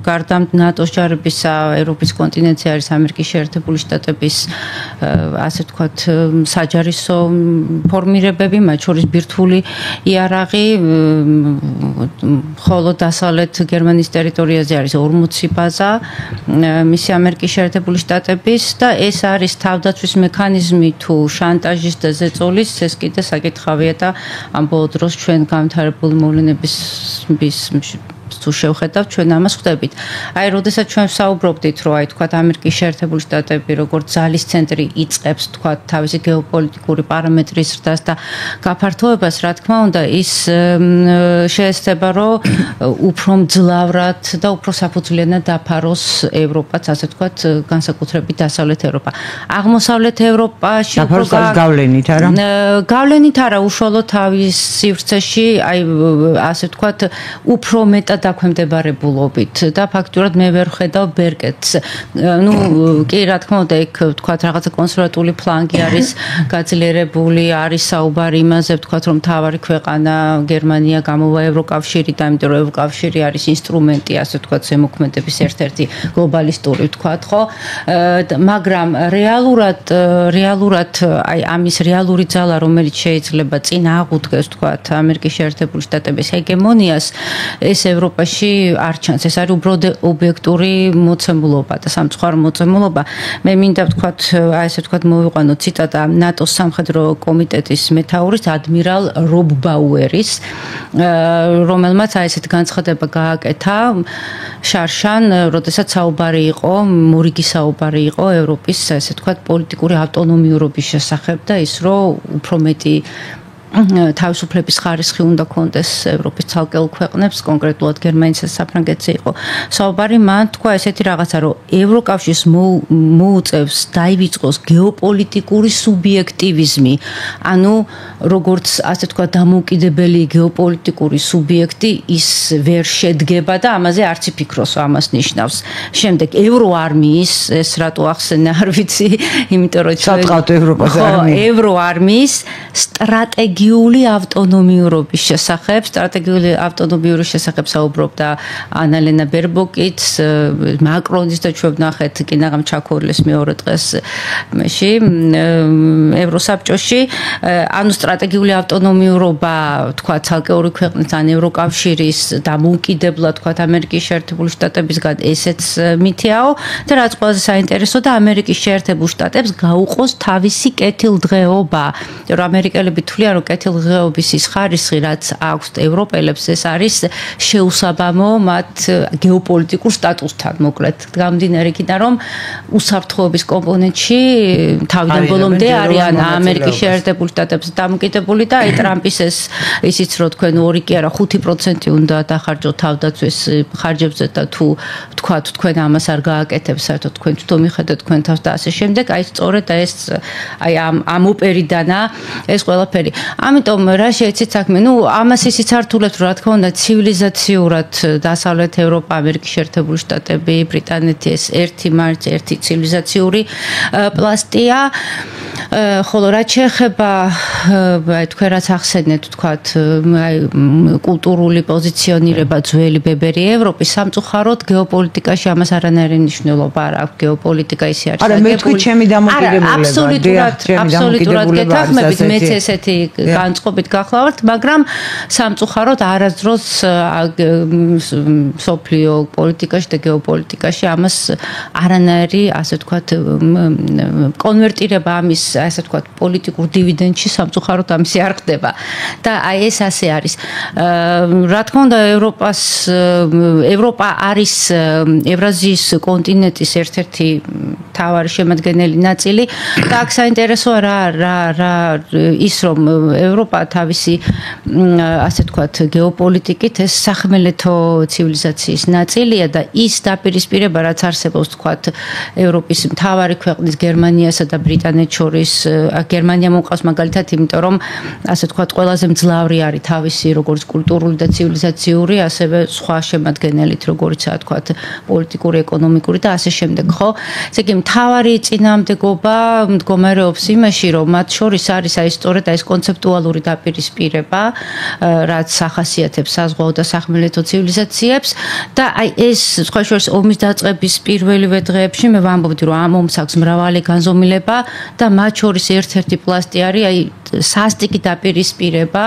გარდა ნატოს ჯარებისა, ევროპის კონტინენტზე არის ამერიკის შეერთებული შტატების ასე ვთქვათ, საჯარისო ფორმირებები, მათ შორის ბირთვული იარაღი, ხოლო დასავლეთ გერმანიის ტერიტორიაზე არის 40 ბაზა, მისი ამერიკის შეერთებული შტატების და ეს არის თავდაცვის მექანიზმი თუ შანტაჟის და ზეწოლის, ეს კიდე საკითხავია და ამ ბოლო დროს ჩვენ განვითარებული მოვლენების თუ შევხედავთ, ჩვენ ამას ხვდებით. აი, როდესაც ჩვენ ვსაუბრობდით, რომ აი თქვათ ამერიკის შეერთებული შტატები როგორც ძალის ცენტრი იწყებს თქვათ თავისი გეოპოლიტიკური პარამეტრის ზრდას და გაფართოებას, რა თქმა უნდა, ის შეესწება, რომ უფრო მძლავრად და უფრო საფუძვლიანად დაფაროს ევროპაც, ასე თქვათ, განსაკუთრებით დასავლეთ ევროპა. აღმოსავლეთ ევროპაში დაფაროს გავლენით არა? გავლენით არა, უშუალოდ თავის სივრცეში, აი, ასე თქვათ, უფრო მეტად დაქვემდებარებულობით და ფაქტურად მე ვერ ხედავ ბერკეტს. ნუ კი რა თქმა უნდა იქ ვთქვათ რაღაცა კონსერვატული ფლანგი არის გაძლიერებული, არის საუბარი იმაზე ვთქვათ რომ თავარი ქვეყანა გერმანია გამოვა ევროკავშირიდან, იმიტომ რომ ევროკავშირი არის ინსტრუმენტი ასე ვთქვათ ზემოქმედების ერთ-ერთი გლობალისტური ვთქვათ ხო? მაგრამ რეალურად აი ამის რეალური ძალა რომელიც შეიძლება წინ აღუდგეს ვთქვათ ამერიკის შეერთებული შტატების ჰეგემონიას ეს ევროპაში არ ჩანს. ეს არის უბრალოდ ობიექტური მოცემულობა და სამწუხარო მოცემულობა. მე მინდა ვთქვათ, აი ესე ვთქვათ, მოვიყვანო ციტატა ნატოს სამხედრო კომიტეტის მეთაურის ადმირალ რობ ბაუერის, რომელმაც აი ესეთ განცხადება გააკეთა შარშან, როდესაც საუბარი იყო, მორიგი საუბარი იყო ევროპის, ესე ვთქვათ, პოლიტიკური ავტონომიურობის შესახებ და ის, რომ უფრო მეტი თავისუფლების ხარისხი უნდა კონდეს ევროპის ცალკეულ ქვეყნებს, კონკრეტულად გერმანიასა და საფრანგეთზე იყო საუბარი. მან თქვა ესეთი რაღაცა, რომ ევროკავშირს მოუწევს დაივიწყოს გეოპოლიტიკური სუბიექტივიზმი. ანუ როგორც ასე თქვა დამოუკიდებელი გეოპოლიტიკური სუბიექტი ის ვერ შედგება და ამაზე არც იფიქროს, ამას ნიშნავს. შემდეგ ევროარმიის ეს რატო ახსენე არ ვიცი, იმიტომ რომ სატყავთ ევროპას არმია. ევროარმიის სტრატეგიული ავტონომიურობის შესახებ, სტრატეგიული ავტონომიურობის შესახებ საუბრობდა ანალენა ბერბოკიც, მაკრონის და ჩვენ ვნახეთ კინაღამ ჩაქორლის მეორე დღეს მეში ევროსაბჭოში. ანუ სტრატეგიული ავტონომიურობა, თქვა ცალკეული ქვეყნის ან ევროკავშირის დამოუკიდებლად, თქვა ამერიკის შეერთებული შტატებისგან ესეც მითიაო და რაც ყველაზე საინტერესო და ამერიკის შეერთებულ შტატებს გაუყოს თავისი კეთილდღეობა. რომ ამერიკელები თვლიან, რომ კეთილდღეობის ის ხარისხი, რაც აქვს ევროპელებს, ეს არის შეუსაბამო მათ გეოპოლიტიკურ სტატუსთან, მოკლედ. გამდინარე იქიდან, რომ უსაფრთხოების კომპონენტში თავიდან ბოლომდე არიან ამერიკის შეერთებულ შტატებს დამოკიდებული და აი ტრამპის ეს ისიც რომ თქვენ 2 კი არა 5% უნდა დახარჯოთ თავდაცვის ხარჯებზე და თუ თქვათ თქვენ ამას არ გააკეთებს, საერთოდ თქვენ თვითონ მიხედეთ თქვენ თავს და ასე შემდეგ, აი სწორედ ეს აი ამ ოპერიდანა ეს ყველაფერი. ამიტომ რა შეეცით საქმე? ნუ ამას ისიც არ თულებს, რა თქმა უნდა, ცივილიზაციურად დასავლეთ ევროპა, ამერიკის შეერთებული შტატები, ბრიტანეთი ეს ერთი ცივილიზაციური პლასტია. ხოლო რაც შეეხება აი თქვენ რაც ახსენეთ, თქვათ აი კულტურული პოზიციონირება ძველი ბებერი ევროპის სამწუხაროდ გეოპოლიტიკაში ამას არანაირი მნიშვნელობა არ აქვს. გეოპოლიტიკა ისე არის აგებული. არა, მე თქვი ჩემი დამოკიდებულება. აბსოლუტურად გეთანხმებით, მეც ესეთი განწყობით გახლავართ, მაგრამ სამწუხაროდ არასდროს სოფლიო პოლიტიკაში და გეოპოლიტიკაში ამას არანაირი, ასე ვთქვათ, კონვერტირება ამის, ასე ვთქვათ, პოლიტიკურ დივიდენდში სამწუხაროდ ამისი არ ხდება. და აი ეს ასე არის. რა თქმა უნდა, ევროპა არის ევრაზიის კონტინენტის ერთ-ერთი მთავარი შემადგენელი ნაწილი და აქ საინტერესოა რა ის რომ ევროპა თავისი ასე ვთქვათ გეოპოლიტიკით ეს სახმელეთო ცივილიზაციის ნაწილია და ის დაპირისპირება რაც არსებობს ვთქვათ ევროპის მთავარი ქვეყნის გერმანიასა და ბრიტანეთს შორის გერმანია მოყავს მაგალითად იმიტომ რომ ასე ვთქვათ ყველაზე მძლავრი არის თავისი როგორც კულტურული და ცივილიზაციური ასევე სხვა შემადგენელით როგორიცაა ვთქვათ პოლიტიკური ეკონომიკური და ასე შემდეგ ხო ესე იგი მთავარი წინააღმდეგობა მდგომარეობს იმაში რომ მათ შორის არის აი სწორედ ეს კონცეპტუალური დაპირისპირება რაც ახასიათებს საზღვაო და სახმელეთო ცივილიზაციებს და აი ეს სხვა შორის ომის დაწყების პირველივე დღეებში მე ვამბობდი რომ ამ ომს აქვს მრავალი განზომილება და მათ შორის ერთ-ერთი პლასტი არის აი სასტიკი დაპირისპირება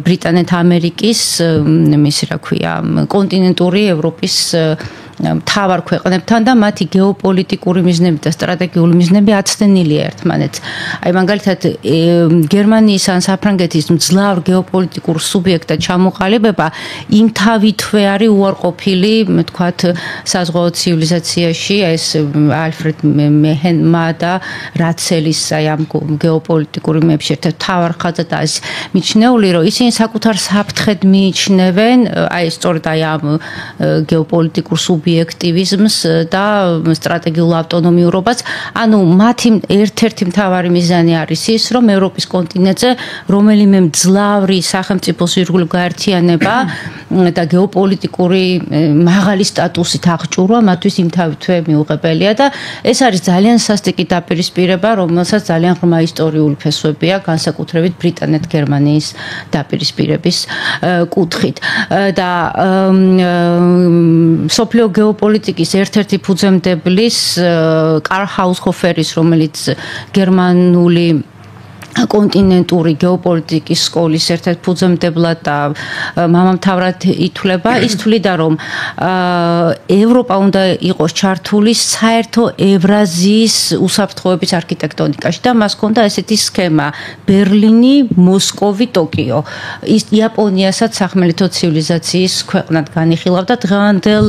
ბრიტანეთ-ამერიკის მისი რა ქვია კონტინენტური ევროპის მთავარ ქვეყნებთან და მათი გეოპოლიტიკური მიზნები და სტრატეგიული მიზნები აცდენილია ერთმანეთს. აი მაგალითად გერმანიის ან საფრანგეთის მძლავრ გეოპოლიტიკურ სუბიექტად ჩამოყალიბება იმ თავითვე არის უარყოფილი, თქვათ, საზღვაო ცივილიზაციაში, ეს ალფრედ მეჰენმა და რაცელის აი ამ გეოპოლიტიკური მეებში ერთ-ერთი მთავარ ხაზად არის მიჩნეული, რომ ისინი საკუთარ საფრთხედ მიიჩნევენ აი სწორედ აი ამ გეოპოლიტიკურ სუბიექტივიზმს და სტრატეგიულ ავტონომიურობას. ანუ მათი ერთ-ერთი მთავარი მიზანი არის ის, რომ ევროპის კონტინენტზე რომელიმე მძლავრი სახელმწიფოს ირგვლივ გაერთიანება და გეოპოლიტიკური მაღალი სტატუსით აღჭურვა მათთვის იმთავითვე მიუღებელია და ეს არის ძალიან სასტიკი დაპირისპირება, რომელსაც ძალიან ღრმა ისტორიული ფესვები აქვს, განსაკუთრებით ბრიტანეთ-გერმანიის დაპირისპირების კუთხით. და სოფლიო გეოპოლიტიკის ერთ-ერთი ფუძემდებლის კარლ ჰაუსჰოფერის, რომელიც გერმანული კონტინენტური გეოპოლიტიკის სკოლის ერთ-ერთ ფუძემდებლად და მამამთავრად ითვლება, ის თვლიდა, რომ ევროპა უნდა იყოს ჩართული საერთო ევრაზიის უსაფრთხოების არქიტექტონიკაში და მას ჰქონდა ესეთი სქემა: ბერლინი, მოსკოვი, ტოკიო. ის იაპონიასაც სახმელეთო ცივილიზაციის ქვეყნად განიხილავდა დღევანდელ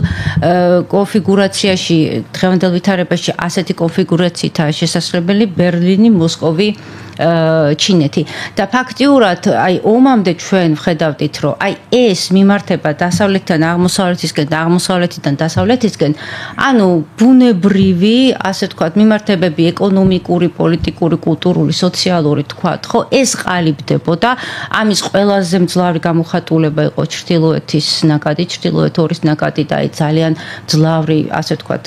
კონფიგურაციაში, დღევანდელ ვითარებაში ასეთი კონფიგურაციითაა შესაძლებელი ბერლინი, მოსკოვი ჩინეთი და ფაქტიურად აი ომამდე ჩვენ ვხედავდით რომ აი ეს მიმართება დასავლეთიდან აღმოსავლეთისკენ და აღმოსავლეთიდან დასავლეთისკენ ანუ ბუნებრივი ასე ვთქვათ მიმართებები ეკონომიკური, პოლიტიკური, კულტურული, სოციალური თქვათ ხო ეს ყალიბდებოდა ამის ყველაზე მძლავრი გამოხატულება იყო ჩრდილოეთის ნაკადი, ჩრდილოეთ ორის ნაკადი და აი ძალიან მძლავრი ასე ვთქვათ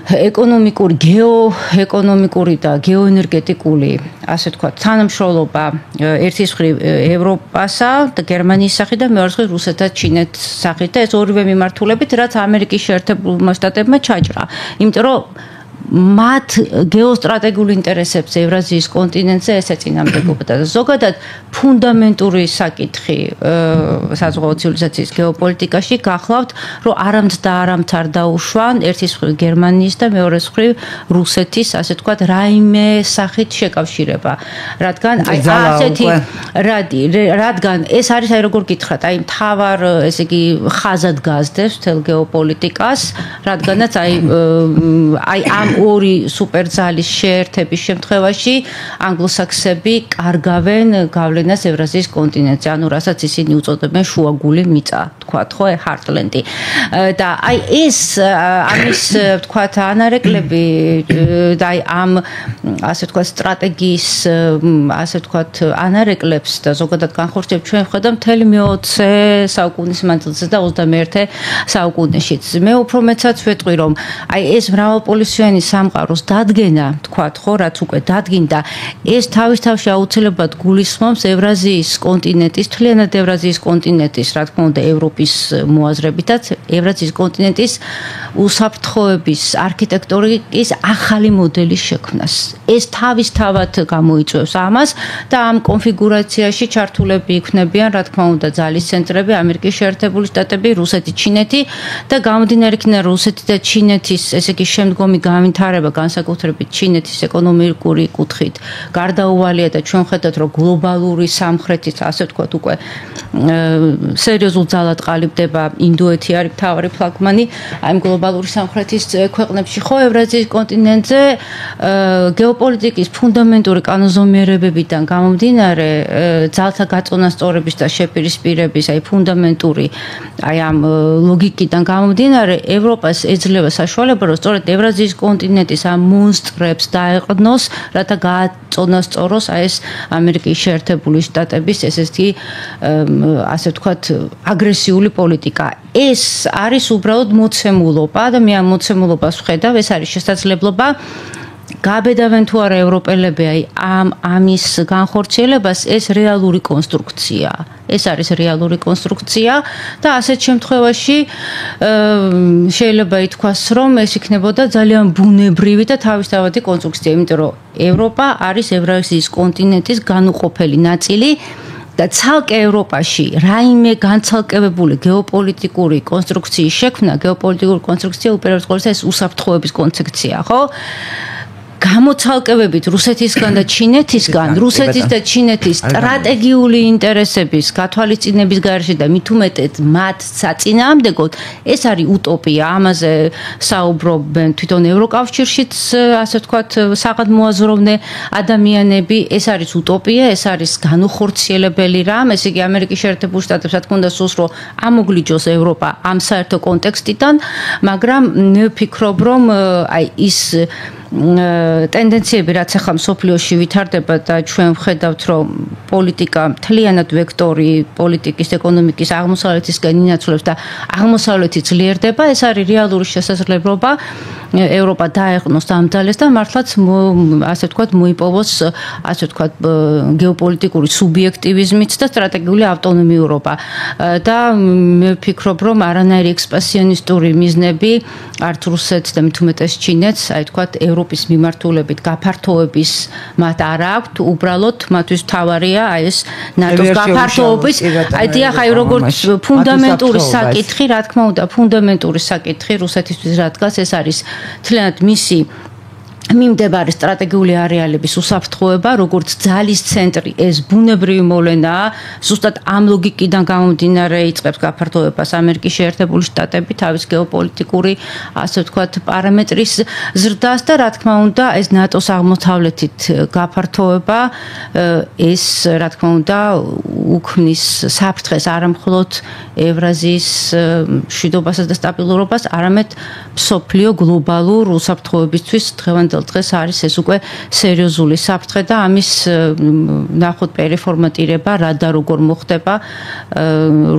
ეკონომიკური, გეოეკონომიკური და გეოენერგეტიკული ასე ვთქვათ თანამშრომლობა ერთის მხრივ ევროპასა და გერმანიის სახით და მეორე მხრივ რუსეთსა და ჩინეთს სახით და ეს ორივე მიმართულებით რაც ამერიკის შეერთებულმა შტატებმა ჩაჭრა. იმიტომ რომ მათ გეოსტრატეგიულ ინტერესებს ევრაზიის კონტინენტზე ეს ეწინააღმდეგებოდა და ზოგადად ფუნდამენტური საკითხი საზღვაო ცივილიზაციის გეოპოლიტიკაში გახლავთ რომ არამც და არამც არ დაუშვან ერთის მხრივ გერმანიის და მეორეს მხრივ რუსეთის ასე ვთქვათ რაიმე სახით შეკავშირება რადგან აი ასეთი რადგან ეს არის აი როგორ გითხრათ აი მთავარ ესე იგი ხაზად გაზდებს თელ გეოპოლიტიკას რადგანაც აი ამ ორი სუპერძალის შეერთების შემთხვევაში ანგლოსაქსები კარგავენ გავლენას ევრაზიის კონტინენტზე, ანუ რასაც ისინი უწოდებენ შუაგული მიწა, თქვათ ხო, ჰარტლენდი. და აი ეს ამის თქვათ ანარეკლები და აი ამ ასე ვთქვათ სტრატეგიის ასე ვთქვათ ანარეკლებს და ზოგადად განხორციელებს ჩვენ ვხედავთ მთელი მე-20 საუკუნის მანძილზე და 21 საუკუნეშიც. მე უფრო მეცაც ვეტყვი რომ აი ეს მრავალპოლისიანი სამყაროს დადგენა, თქვათ ხო, რაც უკვე დადგინდა, ეს თავისთავში აუცილებლად გულისხმობს ევრაზიის კონტინენტის, მთლიანად ევრაზიის კონტინენტის, რა თქმა უნდა, ევროპის მოაზრებითაც, ევრაზიის კონტინენტის უსაფრთხოების არქიტექტურის ახალი მოდელის შექმნას. ეს თავისთავად გამოიწვევს ამას და ამ კონფიგურაციაში ჩართულები იქნებიან, რა თქმა უნდა, ძალის ცენტრები, ამერიკის შეერთებული შტატები, რუსეთი, ჩინეთი და გამომდინარე იქიდან რუსეთი და ჩინეთის, ესე იგი, შემდგომი განვითარება განსაკუთრებით ჩინეთის ეკონომიკური კუთხით გარდაუვალია და ჩვენ ხედავთ რომ გლობალური სამხრეთის ასე ვთქვათ უკვე სერიოზულ ძალად ყალიბდება ინდოეთი არის მთავარი ფლაგმანი აი გლობალური სამხრეთის ქვეყნებში ხო ევრაზიის კონტინენტზე გეოპოლიტიკის ფუნდამენტური კანონზომიერებებიდან გამომდინარე ძალთა გაწონასწორების და შეპირისპირების აი ფუნდამენტური აი ამ ლოგიკიდან გამომდინარე ევროპას ეძლევა საშუალება რომ სწორედ ევრაზიის კონტინენტის ამ მონსტრებს დაეყრდნოს, რათა გააწონასწოროს აი ეს ამერიკის შეერთებული შტატების ესეთი ასე ვთქვათ აგრესიული პოლიტიკა. ეს არის უბრალოდ მოცემულობა და მე ამ მოცემულობას ვხედავ, ეს არის შესაძლებლობა გაბედავენ თუ არა ევროპელები აი ამის განხორციელებას ეს რეალური კონსტრუქცია. ეს არის რეალური კონსტრუქცია და ასეთ შემთხვევაში შეიძლება ითქვას რომ ეს იქნებოდა ძალიან ბუნებრივი და თავისთავადი კონსტრუქცია, იმიტომ რომ ევროპა არის ევრაზიის კონტინენტის განუყოფელი ნაწილი და ცალკე ევროპაში რაიმე განცალკევებული გეოპოლიტიკური კონსტრუქციის შექმნა, გეოპოლიტიკური კონსტრუქცია უპირველეს ყოვლისა ეს უსაფრთხოების კონცეფცია, ხო? გამოცალკევებით რუსეთისგან და ჩინეთისგან, რუსეთის და ჩინეთის სტრატეგიული ინტერესების გათვალისწინების გარეშე და მით უმეტეს მათ საწინააღმდეგოდ, ეს არის utopia. ამაზე საუბრობენ თვითონ ევროკავშირშიც, ასე ვთქვათ, საღადმოაზროვნე ადამიანები, ეს არის utopia, ეს არის განუხორციელებელი რამ, ესე იგი ამერიკის შეერთებულ შტატებს რა თქმა უნდა სურს რომ ამოგლიჯოს ევროპა ამ საერთო კონტექსტიდან, მაგრამ მე ვფიქრობ რომ აი ის ტენდენციები რაც ახლა მსოფლიოში ვითარდება და ჩვენ ვხედავთ რომ პოლიტიკა მთლიანად ვექტორი პოლიტიკის ეკონომიკის აღმოსავლეთისკენ ინაცვლებს და აღმოსავლეთი ძლიერდება ეს არის რეალური შესაძლებლობა ევროპა დაეყნოს ამ ძალას და მართლაც ასე ვთქვათ მოიპოვოს ასე ვთქვათ გეოპოლიტიკური სუბიექტივიზმით და სტრატეგიული ავტონომიურობა და მე ვფიქრობ რომ არანაირი ექსპანსიონისტური მიზნები არც რუსეთს და მით უმეტეს ჩინეთს აი ვთქვათ ევროპის მიმართულებით გაფართოების მათ არ აქვთ უბრალოდ მათთვის თავარია აი ეს ნატოს გაფართოების აი დიახ აი როგორც ფუნდამენტური საკითხი რა თქმა უნდა ფუნდამენტური საკითხი რუსეთისთვის რადგან ეს არის თლიანად მისი მიმდებარე სტრატეგიული არეალების უსაფრთხოება, როგორც ძალის ცენტრი, ეს ბუნებრივი მოვლენაა. ზუსტად ამ ლოგიკიდან გამომდინარე იწყებს გაფართოებას ამერიკის შეერთებული შტატები თავის გეოპოლიტიკური, ასე ვთქვათ, პარამეტრის ზრდას და რა თქმა უნდა, ეს ნატოს აღმოსავლეთით გაფართოება, ეს რა თქმა უნდა, უქმნის საფრთხეს არა მხოლოდ ევრაზიის მშვიდობასა და სტაბილურობას, არამედ მსოფლიო გლობალურ უსაფრთხოებისთვის დღევანდელ დღეს არის ეს უკვე სერიოზული საფრთხე და ამის ნახოთ პერიფორმატირება რა და როგორ მოხდება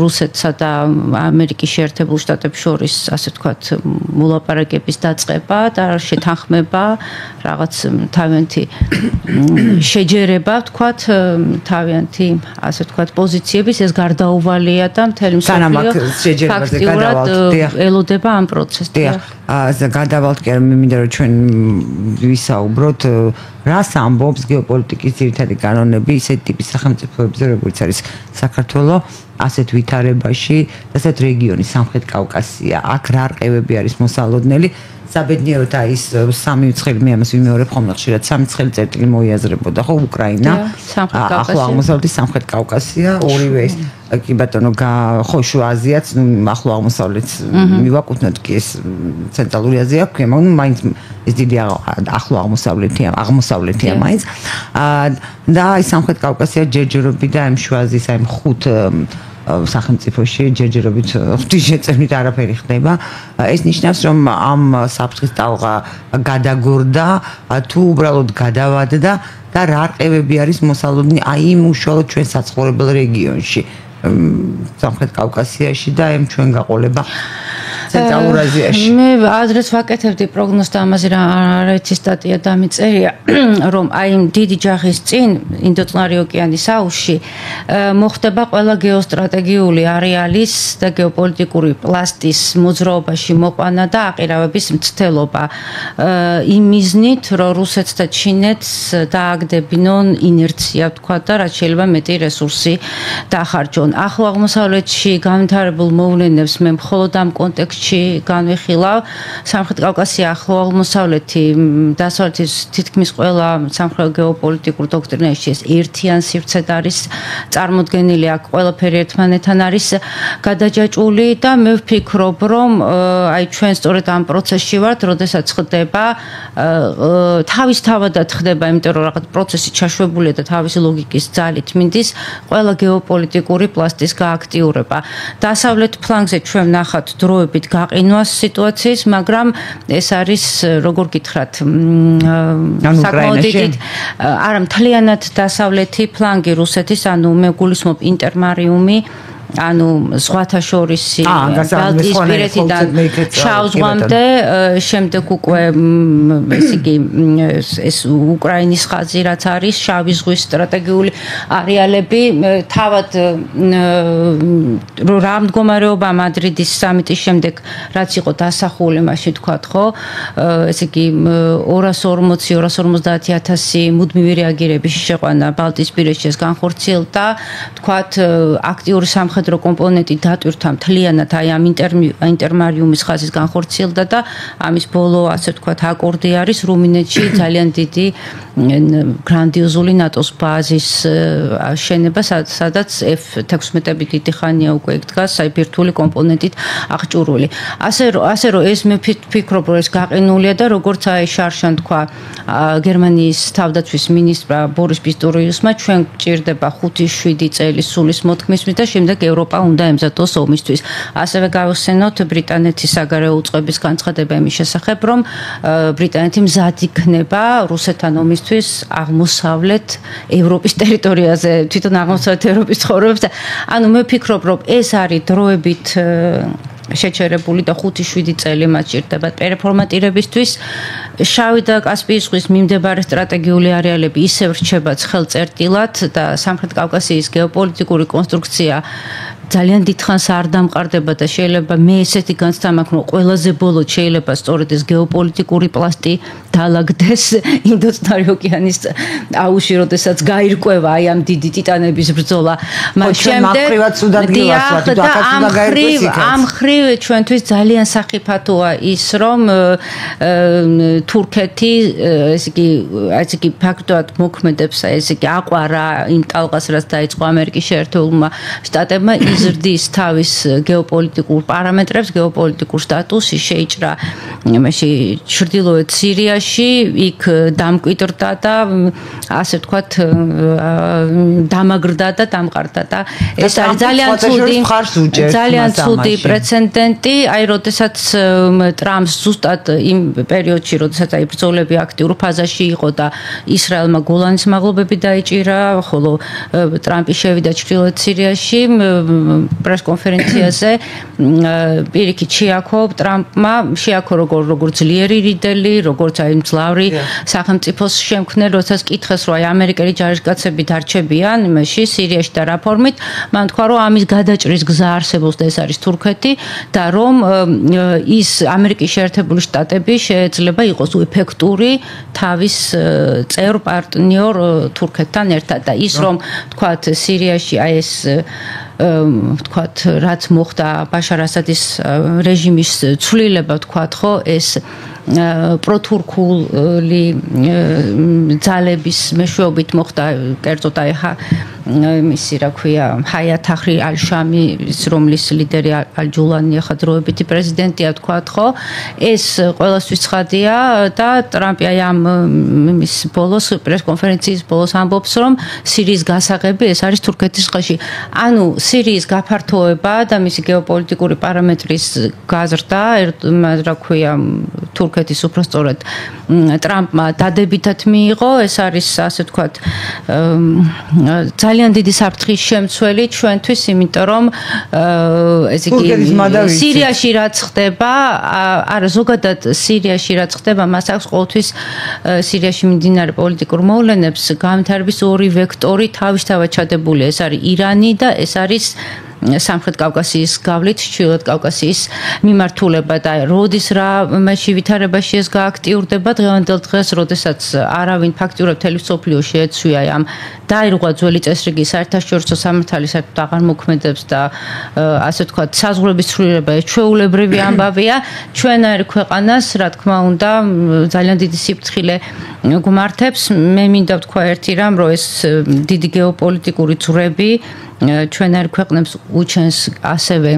რუსეთსა და ამერიკის შეერთებულ შტატებს შორის, ასე ვთქვათ, მოლაპარაკების დაწყება და შეთანხმება, რაღაც თავიანთი შეჯერება, ვთქვათ, თავიანთი, ასე ვთქვათ, პოზიციების, ეს გარდაუვალია და მთელი მსოფლიო ფაქტიურად ელოდება ამ პროცესს. გადავალთ კი არ მინდა რომ ჩვენ ვისაუბროთ რას ამბობს გეოპოლიტიკის ძირითადი კანონები ისეთ ტიპის სახელმწიფოებზე როგორც არის საქართველო, ასეთ ვითარებაში, ასეთ რეგიონის სამხრეთ კავკასია, აქ რა რყევები არის მოსალოდნელი. საბედნიეროდ ის სამი ცხელი მე ამას ვიმეორებ ხოლმე ხშირად სამი ცხელი წერტილი მოიაზრებოდა ხო უკრაინა, ახლო აღმოსავლეთის სამხრეთ კავკასია, ორივე ეს კი ბატონო ხო შუა აზიაც, ახლო აღმოსავლეთს მივაკუთვნოთ კი ეს ცენტრალური აზია ქვია, მაგრამ მაინც ეს დიდი ახლო აღმოსავლეთია მაინც და ის სამხრეთ კავკასია ჯერჯერობით და ამ შუა აზიის აი ხუთ სახელმწიფოში ჯერჯერობით ღვთისმშეწევნით არაფერი ხდება. ეს ნიშნავს, რომ ამ საფრთხის ტალღა გადაგორდა, თუ უბრალოდ გადავადდა და რა რყევები არის მოსალოდნელი აი იმ უშუალოდ ჩვენ საცხოვრებელ რეგიონში, სამხრეთ კავკასიაში და ამ ჩვენ გაყოლება ცენტრალურ აზიაში. მე ადრეს ვაკეთებდი პროგნოზს და ამაზე არაერთი სტატია დამიწერია, რომ აი იმ დიდი ჯახის წინ ინდოწყნარი ოკეანის აუზში მოხდება ყველა გეოსტრატეგიული არეალის და გეოპოლიტიკური პლასტის მოძრაობაში მოყვანა და აყირავების მცდელობა. იმ მიზნით, რომ რუსეთს და ჩინეთს დააგდებინონ ინერცია, ვთქვა და რაც შეიძლება მეტი რესურსი დახარჯონ. ახლო აღმოსავლეთში განვითარებულ მოვლენებს მე მხოლოდ ამ კონტექსტში განვიხილავ. სამხრეთ კავკასია, ახლო აღმოსავლეთი, დასავლეთის თითქმის ყველა სამხრეთ გეოპოლიტიკურ დოქტრინაში ეს ერთიან სივრცედ არის წარმოდგენილი, აქ ყველაფერი ერთმანეთთან არის გადაჯაჭვული და მე ვფიქრობ, რომ აი ჩვენ სწორედ ამ პროცესში ვართ, როდესაც ხდება თავისთავადად ხდება, იმიტომ რომ რაღაც პროცესი ჩაშვებულია და თავისი ლოგიკის ძალით მინდის ყველა გეოპოლიტიკური პლასტის გააქტიურება. დასავლეთ ფლანგზე ჩვენ ნახავთ დროებით გაყინვას სიტუაციის, მაგრამ ეს არის როგორ გითხრათ, საკმაოდ დიდი არა მთლიანად დასავლეთი ფლანგი რუსეთის, ანუ მე გულისხმობ ინტერმარიუმი, ანუ ზღვათა შორისი ბალტიისპირეთიდან შავ ზღვამდე, შემდეგ უკვე ესე იგი ეს უკრაინის ხაზი რაც არის, შავი ზღვის სტრატეგიული არეალები, თავად რა მდგომარეობა მადრიდის სამიტის შემდეგ რაც იყო დასახული, მაშინ თქვათ ხო, ესე იგი 240-250,000 მუდმივი რეაგირების შეყვანა ბალტიისპირეთში ეს განხორციელდა, თქვათ აქტიური სამხედრო კომპონენტი დატვირთვა მთლიანად აი ამ ინტერმარიუმის ხაზის განხორციელდა და ამის ბოლო ასე ვთქვათ აკორდი არის რუმინეთში ძალიან დიდი გრანდიოზული ნატოს ბაზის შენება, სადაც F-16-ები დიდი ხანია უკვე იქ დგას, აი ბირთვული კომპონენტით აღჭურვილი. ასე რომ ეს მე ვფიქრობ, რომ ეს გაყინულია და როგორც აი შარშან თქვა გერმანიის თავდაცვის მინისტრმა ბორის პისტორიუსმა, ჩვენ გჭირდება 5-7 წელი სულის მოთქმისმის და შემდეგ ევროპა უნდა ემზადოს ომისთვის. ასევე გავიხსენოთ ბრიტანეთის საგარეო უწყების განცხადება იმის შესახებ, რომ ბრიტანეთი მზად იქნება რუსეთთან ომისთვის აღმოსავლეთ ევროპის ტერიტორიაზე, თვითონ აღმოსავლეთ ევროპის ცხოვრებს. ანუ მე ვფიქრობ, რომ ეს არის დროებით შეჩერებული და 5-7 წელი მათ ჭირდება პერიფორმატირებისთვის. შავი და კასპიის ზღვის მიმდებარე სტრატეგიული არეალები ისევ რჩება ცხელ წერტილად და სამხრეთ კავკასიის გეოპოლიტიკური კონსტრუქცია ძალიან დიდხანს არ დამყარდება და შეიძლება მე ესეთი განცდა მაქვს, რომ ყველაზე ბოლოს შეიძლება სწორედ ეს გეოპოლიტიკური პლასტი დაალაგდეს ინდოეთის ოკეანის აუზში, როდესაც გაირკვევა აი ამ დიდი ტიტანების ბრძოლა. მას შემდეგ ამ ხრივ ჩვენთვის ძალიან სახიფათოა ის, რომ თურქეთი ესე იგი ფაქტობრივად მოქმედებს, ესე იგი აყვარა იმ ტალღას, რაც დაიწყო ამერიკის შეერთებულმა შტატებმა, იზრდის თავის გეოპოლიტიკურ პარამეტრებს, გეოპოლიტიკურ სტატუსს შეიჭრა იმაში ჩრდილოეთ სირიაში, იქ დამკვიდრდა და ასე ვთქვათ დამაგრდა და დამყარდა და ეს არის ძალიან ცუდი პრეცედენტი, აი როდესაც ტრამპს ზუსტად იმ პერიოდში, როდესაც აი ბრძოლები აქტიურ ფაზაში იყო და ისრაელმა გოლანის მაღლობები დაიჭირა, ხოლო ტრამპი შევიდა ჩრდილოეთ სირიაში პრესკონფერენციაზე პირიქით შეაქო ტრამპმა, შეაქო როგორც ძლიერი ლიდერი, როგორც აი მძლავრი სახელმწიფოს შემქმნელი, როდესაც კითხეს, რომ აი ამერიკელი ჯარისკაცები დარჩებიან იმაში სირიაში და რაფორმით, მან თქვა, რომ ამის გადაჭრის გზა არსებობს და ეს არის თურქეთი და რომ ის ამერიკის შეერთებული შტატები შეიძლება იყოს ეფექტური თავის წევრ პარტნიორ თურქეთთან ერთად და ის რომ თქვათ სირიაში აი ეს ვთქვათ, რაც მოხდა ბაშარ ასადის რეჟიმის ცვლილება, ვთქვათ, ხო, ეს პროთურქული ძალების მეშვეობით მოხდა, კერძოდ აი მისი, რა ქვია, ჰაიათ თაჰრი ალ-შამის, რომლის ლიდერი ალ-ჯულანია ხადროებითი პრეზიდენტია, ვთქვათ, ხო, ეს ყველასთვის ცხადია და ტრამპი აი ამ იმის ბოლოს პრესკონფერენციის ბოლოს ამბობს, რომ სირიის გასაღები ეს არის თურქეთის ხელში. ანუ სირიის გაფართოება და მისი გეოპოლიტიკური პარამეტრის გაზრდა, რა ქვია, თურქეთის უпростоრად ტრამპმა დადებითად მიიღო, ეს არის ასე ვთქვათ ძალიან დიდი საფრთხის შემცველი ჩვენთვის, იმიტომ რომ ესე იგი სირიაში რაც ხდება, არა ზოგადად სირიაში რაც ხდება, მას აქვს ყოველთვის სირიაში მიმდინარე პოლიტიკურ მოვლენებს განვითარების ორი ვექტორი თავისთავად ჩადებულია, ეს არის ირანი და ეს არის სამხრეთ კავკასიის გავლით ჩრდილოეთ კავკასიის მიმართულება და როდის რა მასში ვითარებაში ეს გააქტიურდება დღევანდელ დღეს, როდესაც არავინ ფაქტიურად მთელი მსოფლიო შეეცვია ამ დაირღვა ძველი წესრიგი საერთაშორისო სამართალი საერთოდ აღარ მოქმედებს და ასე ვთქვათ საზღვრების ცვლილება ეს ჩვეულებრივი ამბავია ჩვენაერ ქვეყანას, რა თქმა უნდა, ძალიან დიდი სიფრთხილე გმართებს. მე მინდა ვთქვა ერთი რამ, რომ ეს დიდი გეოპოლიტიკური ძვრები ჩვენაერ ქვეყნებს უჩენს ასევე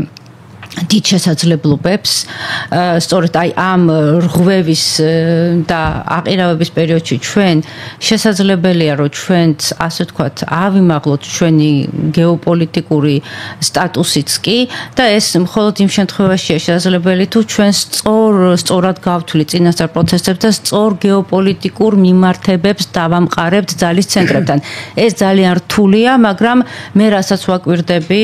დიდ შესაძლებლობებს, სწორედ აი ამ რღვევის და აყირავების პერიოდში ჩვენ შესაძლებელია, რომ ჩვენც ასე ვთქვათ ავიმაღლოთ ჩვენი გეოპოლიტიკური სტატუსიც კი და ეს მხოლოდ იმ შემთხვევაშია შესაძლებელი, თუ ჩვენ სწორად გავთვლით წინასწარ პროცესებს და სწორ გეოპოლიტიკურ მიმართებებს დავამყარებთ ძალის ცენტრებთან. ეს ძალიან რთულია, მაგრამ მე რასაც ვაკვირდები,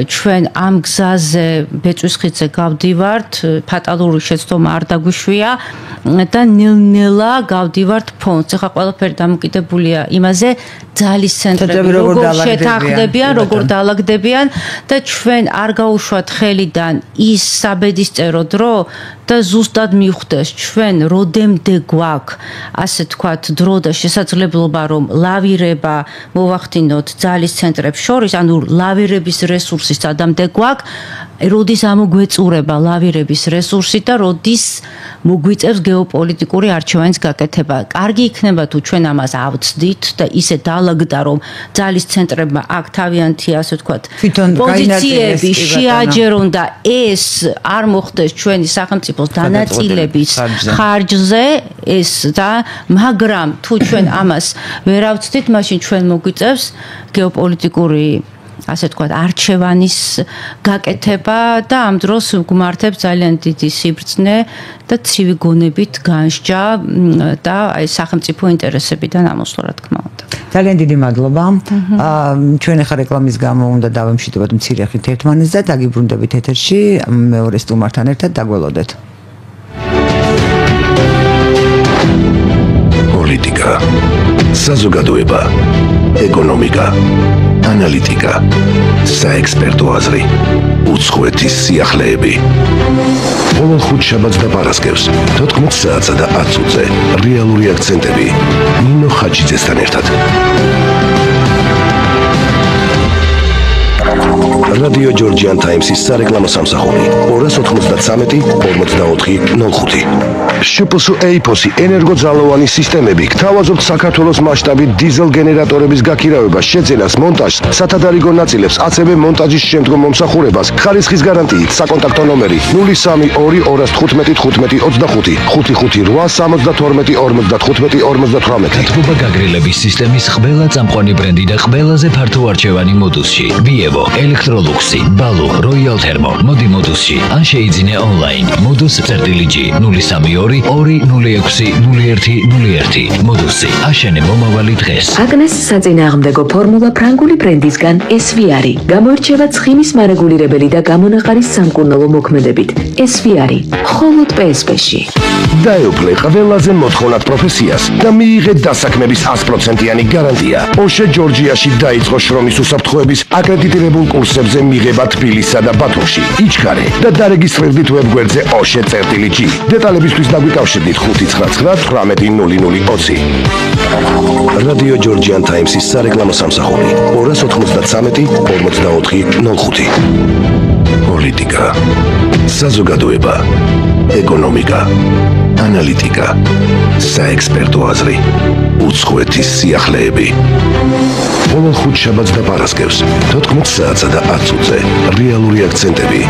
ჩვენ ამ გზაზე ბეწვის ხიდზე გავდივართ, ფატალური შეცდომა არ დაგვიშვია და ნელ-ნელა გავდივართ ფონს. ეხლა ყველაფერი დამოკიდებულია იმაზე, ძალის ცენტრები როგორ შეთანხმდებიან, როგორ დაალაგდებიან და ჩვენ არ გაუშვათ ხელიდან ის საბედისწერო დრო და ზუსტად მივხვდეს ჩვენ როდემდე გვაქვს, ასე თქვათ, დრო და შესაძლებლობა, რომ ლავირება მოვახდინოთ ძალის ცენტრებს შორის, ანუ ლავირების რესურსი სადამდე გვაქვს, როდის ამოგვეწურება ლავირების რესურსი და როდის მოგვიწევს გეოპოლიტიკური არჩევანის გაკეთება. კარგი იქნება თუ ჩვენ ამას ავწდით და ისე დაალაგდა, რომ ძალის ცენტრებმა აქ თავიანთი, ასე ვთქვათ, პოზიციები შეაჯერონ და ეს არ მოხდეს ჩვენი სახელმწიფოს დანაწილების ხარჯზე ეს და მაგრამ თუ ჩვენ ამას ვერ ავწდით, მაშინ ჩვენ მოგვიწევს გეოპოლიტიკური ასე თქვა არჩევანის გაკეთება და ამ დროს გმართებს ძალიან დიდი სიბრძნე და ცივი გონებით განსჯა და აი სახელმწიფო ინტერესებიდან ამოსვლა, რა თქმა უნდა. ძალიან დიდი მადლობა. ჩვენ ახლა რეკლამის გამო უნდა დავემშვიდობოთ მცირე ხნით ერთმანეთს და დაგიბრუნდებით ეთერში მეორე სტუმართან ერთად დაგველოდეთ. პოლიტიკა, საზოგადოება, ეკონომიკა ანალიტიკა, საექსპერტო აზრი, უცხოეთის სიახლეები. ყოველ ხუთშაბათს და პარასკევს 14 საათსა და 10 წუთზე რეალური აქცენტები ნინო ხაჩიძესთან ერთად. რადიო ჯორჯიან ტაიმსის სარეკლამო სამსახური 293-44-05. შპს ეიფოსი ენერგოძალოვანი სისტემები გთავაზობთ საქართველოს მასშტაბით დიზელ გენერატორების გაქირავებას, შეძენას, მონტაჟს, სათადარიგო ნაწილებს, ასევე მონტაჟის შემდგომ მომსახურებას, ხარისხის გარანტიით. საკონტაქტო ნომერი 03-215-15-25 55-8-72-52-58. თბობა გაგრილების სისტემის ყველა წამყვანი ბრენდი და ყველაზე ფართო არჩევანი მოდუსში. ვიევო, ელექტროლუქსი, ბალუ, როიალ თერმო, მოდი მოდუსში. ან შეიძინე ონლაინ. modus.g 032-06-01-01. მოდუსი. აშენე მომავალი დღეს. აგნეს საწინააღმდეგო ფორმულა ფრანგული ბრენდისგან SVR. გამოირჩევა ცხიმის მარეგულირებელი და გამონაყარის სამკურნალო მოქმედებით. SVR. მხოლოდ PSP-ში. დაეუფლე ყველაზე მოთხოვნად პროფესიას და მიიღე დასაქმების 100%-იანი გარანტია. ოშე ჯორჯიაში დაიწყო შრომის უსაფრთხოების აკრედიტირებულ კურსებზე მიღება თბილისსა და ბათუმში. იჩქარე და დარეგისტრირდით ვებგვერდზე oše.g. დეტალებისთვის დაგვიკავშირდით 599-1800-20. რადიო ჯორჯიან ტაიმსის სარეკლამო სამსახური 293-44-05. პოლიტიკა, საზოგადოება, ეკონომიკა, ანალიტიკა, საექსპერტო აზრი, უცხოეთის სიახლეები. ყოველ ხუთშაბათს და პარასკევს 14 საათსა და 10 წუთზე რეალური აქცენტები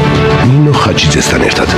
ნინო ხაჩიძესთან ერთად.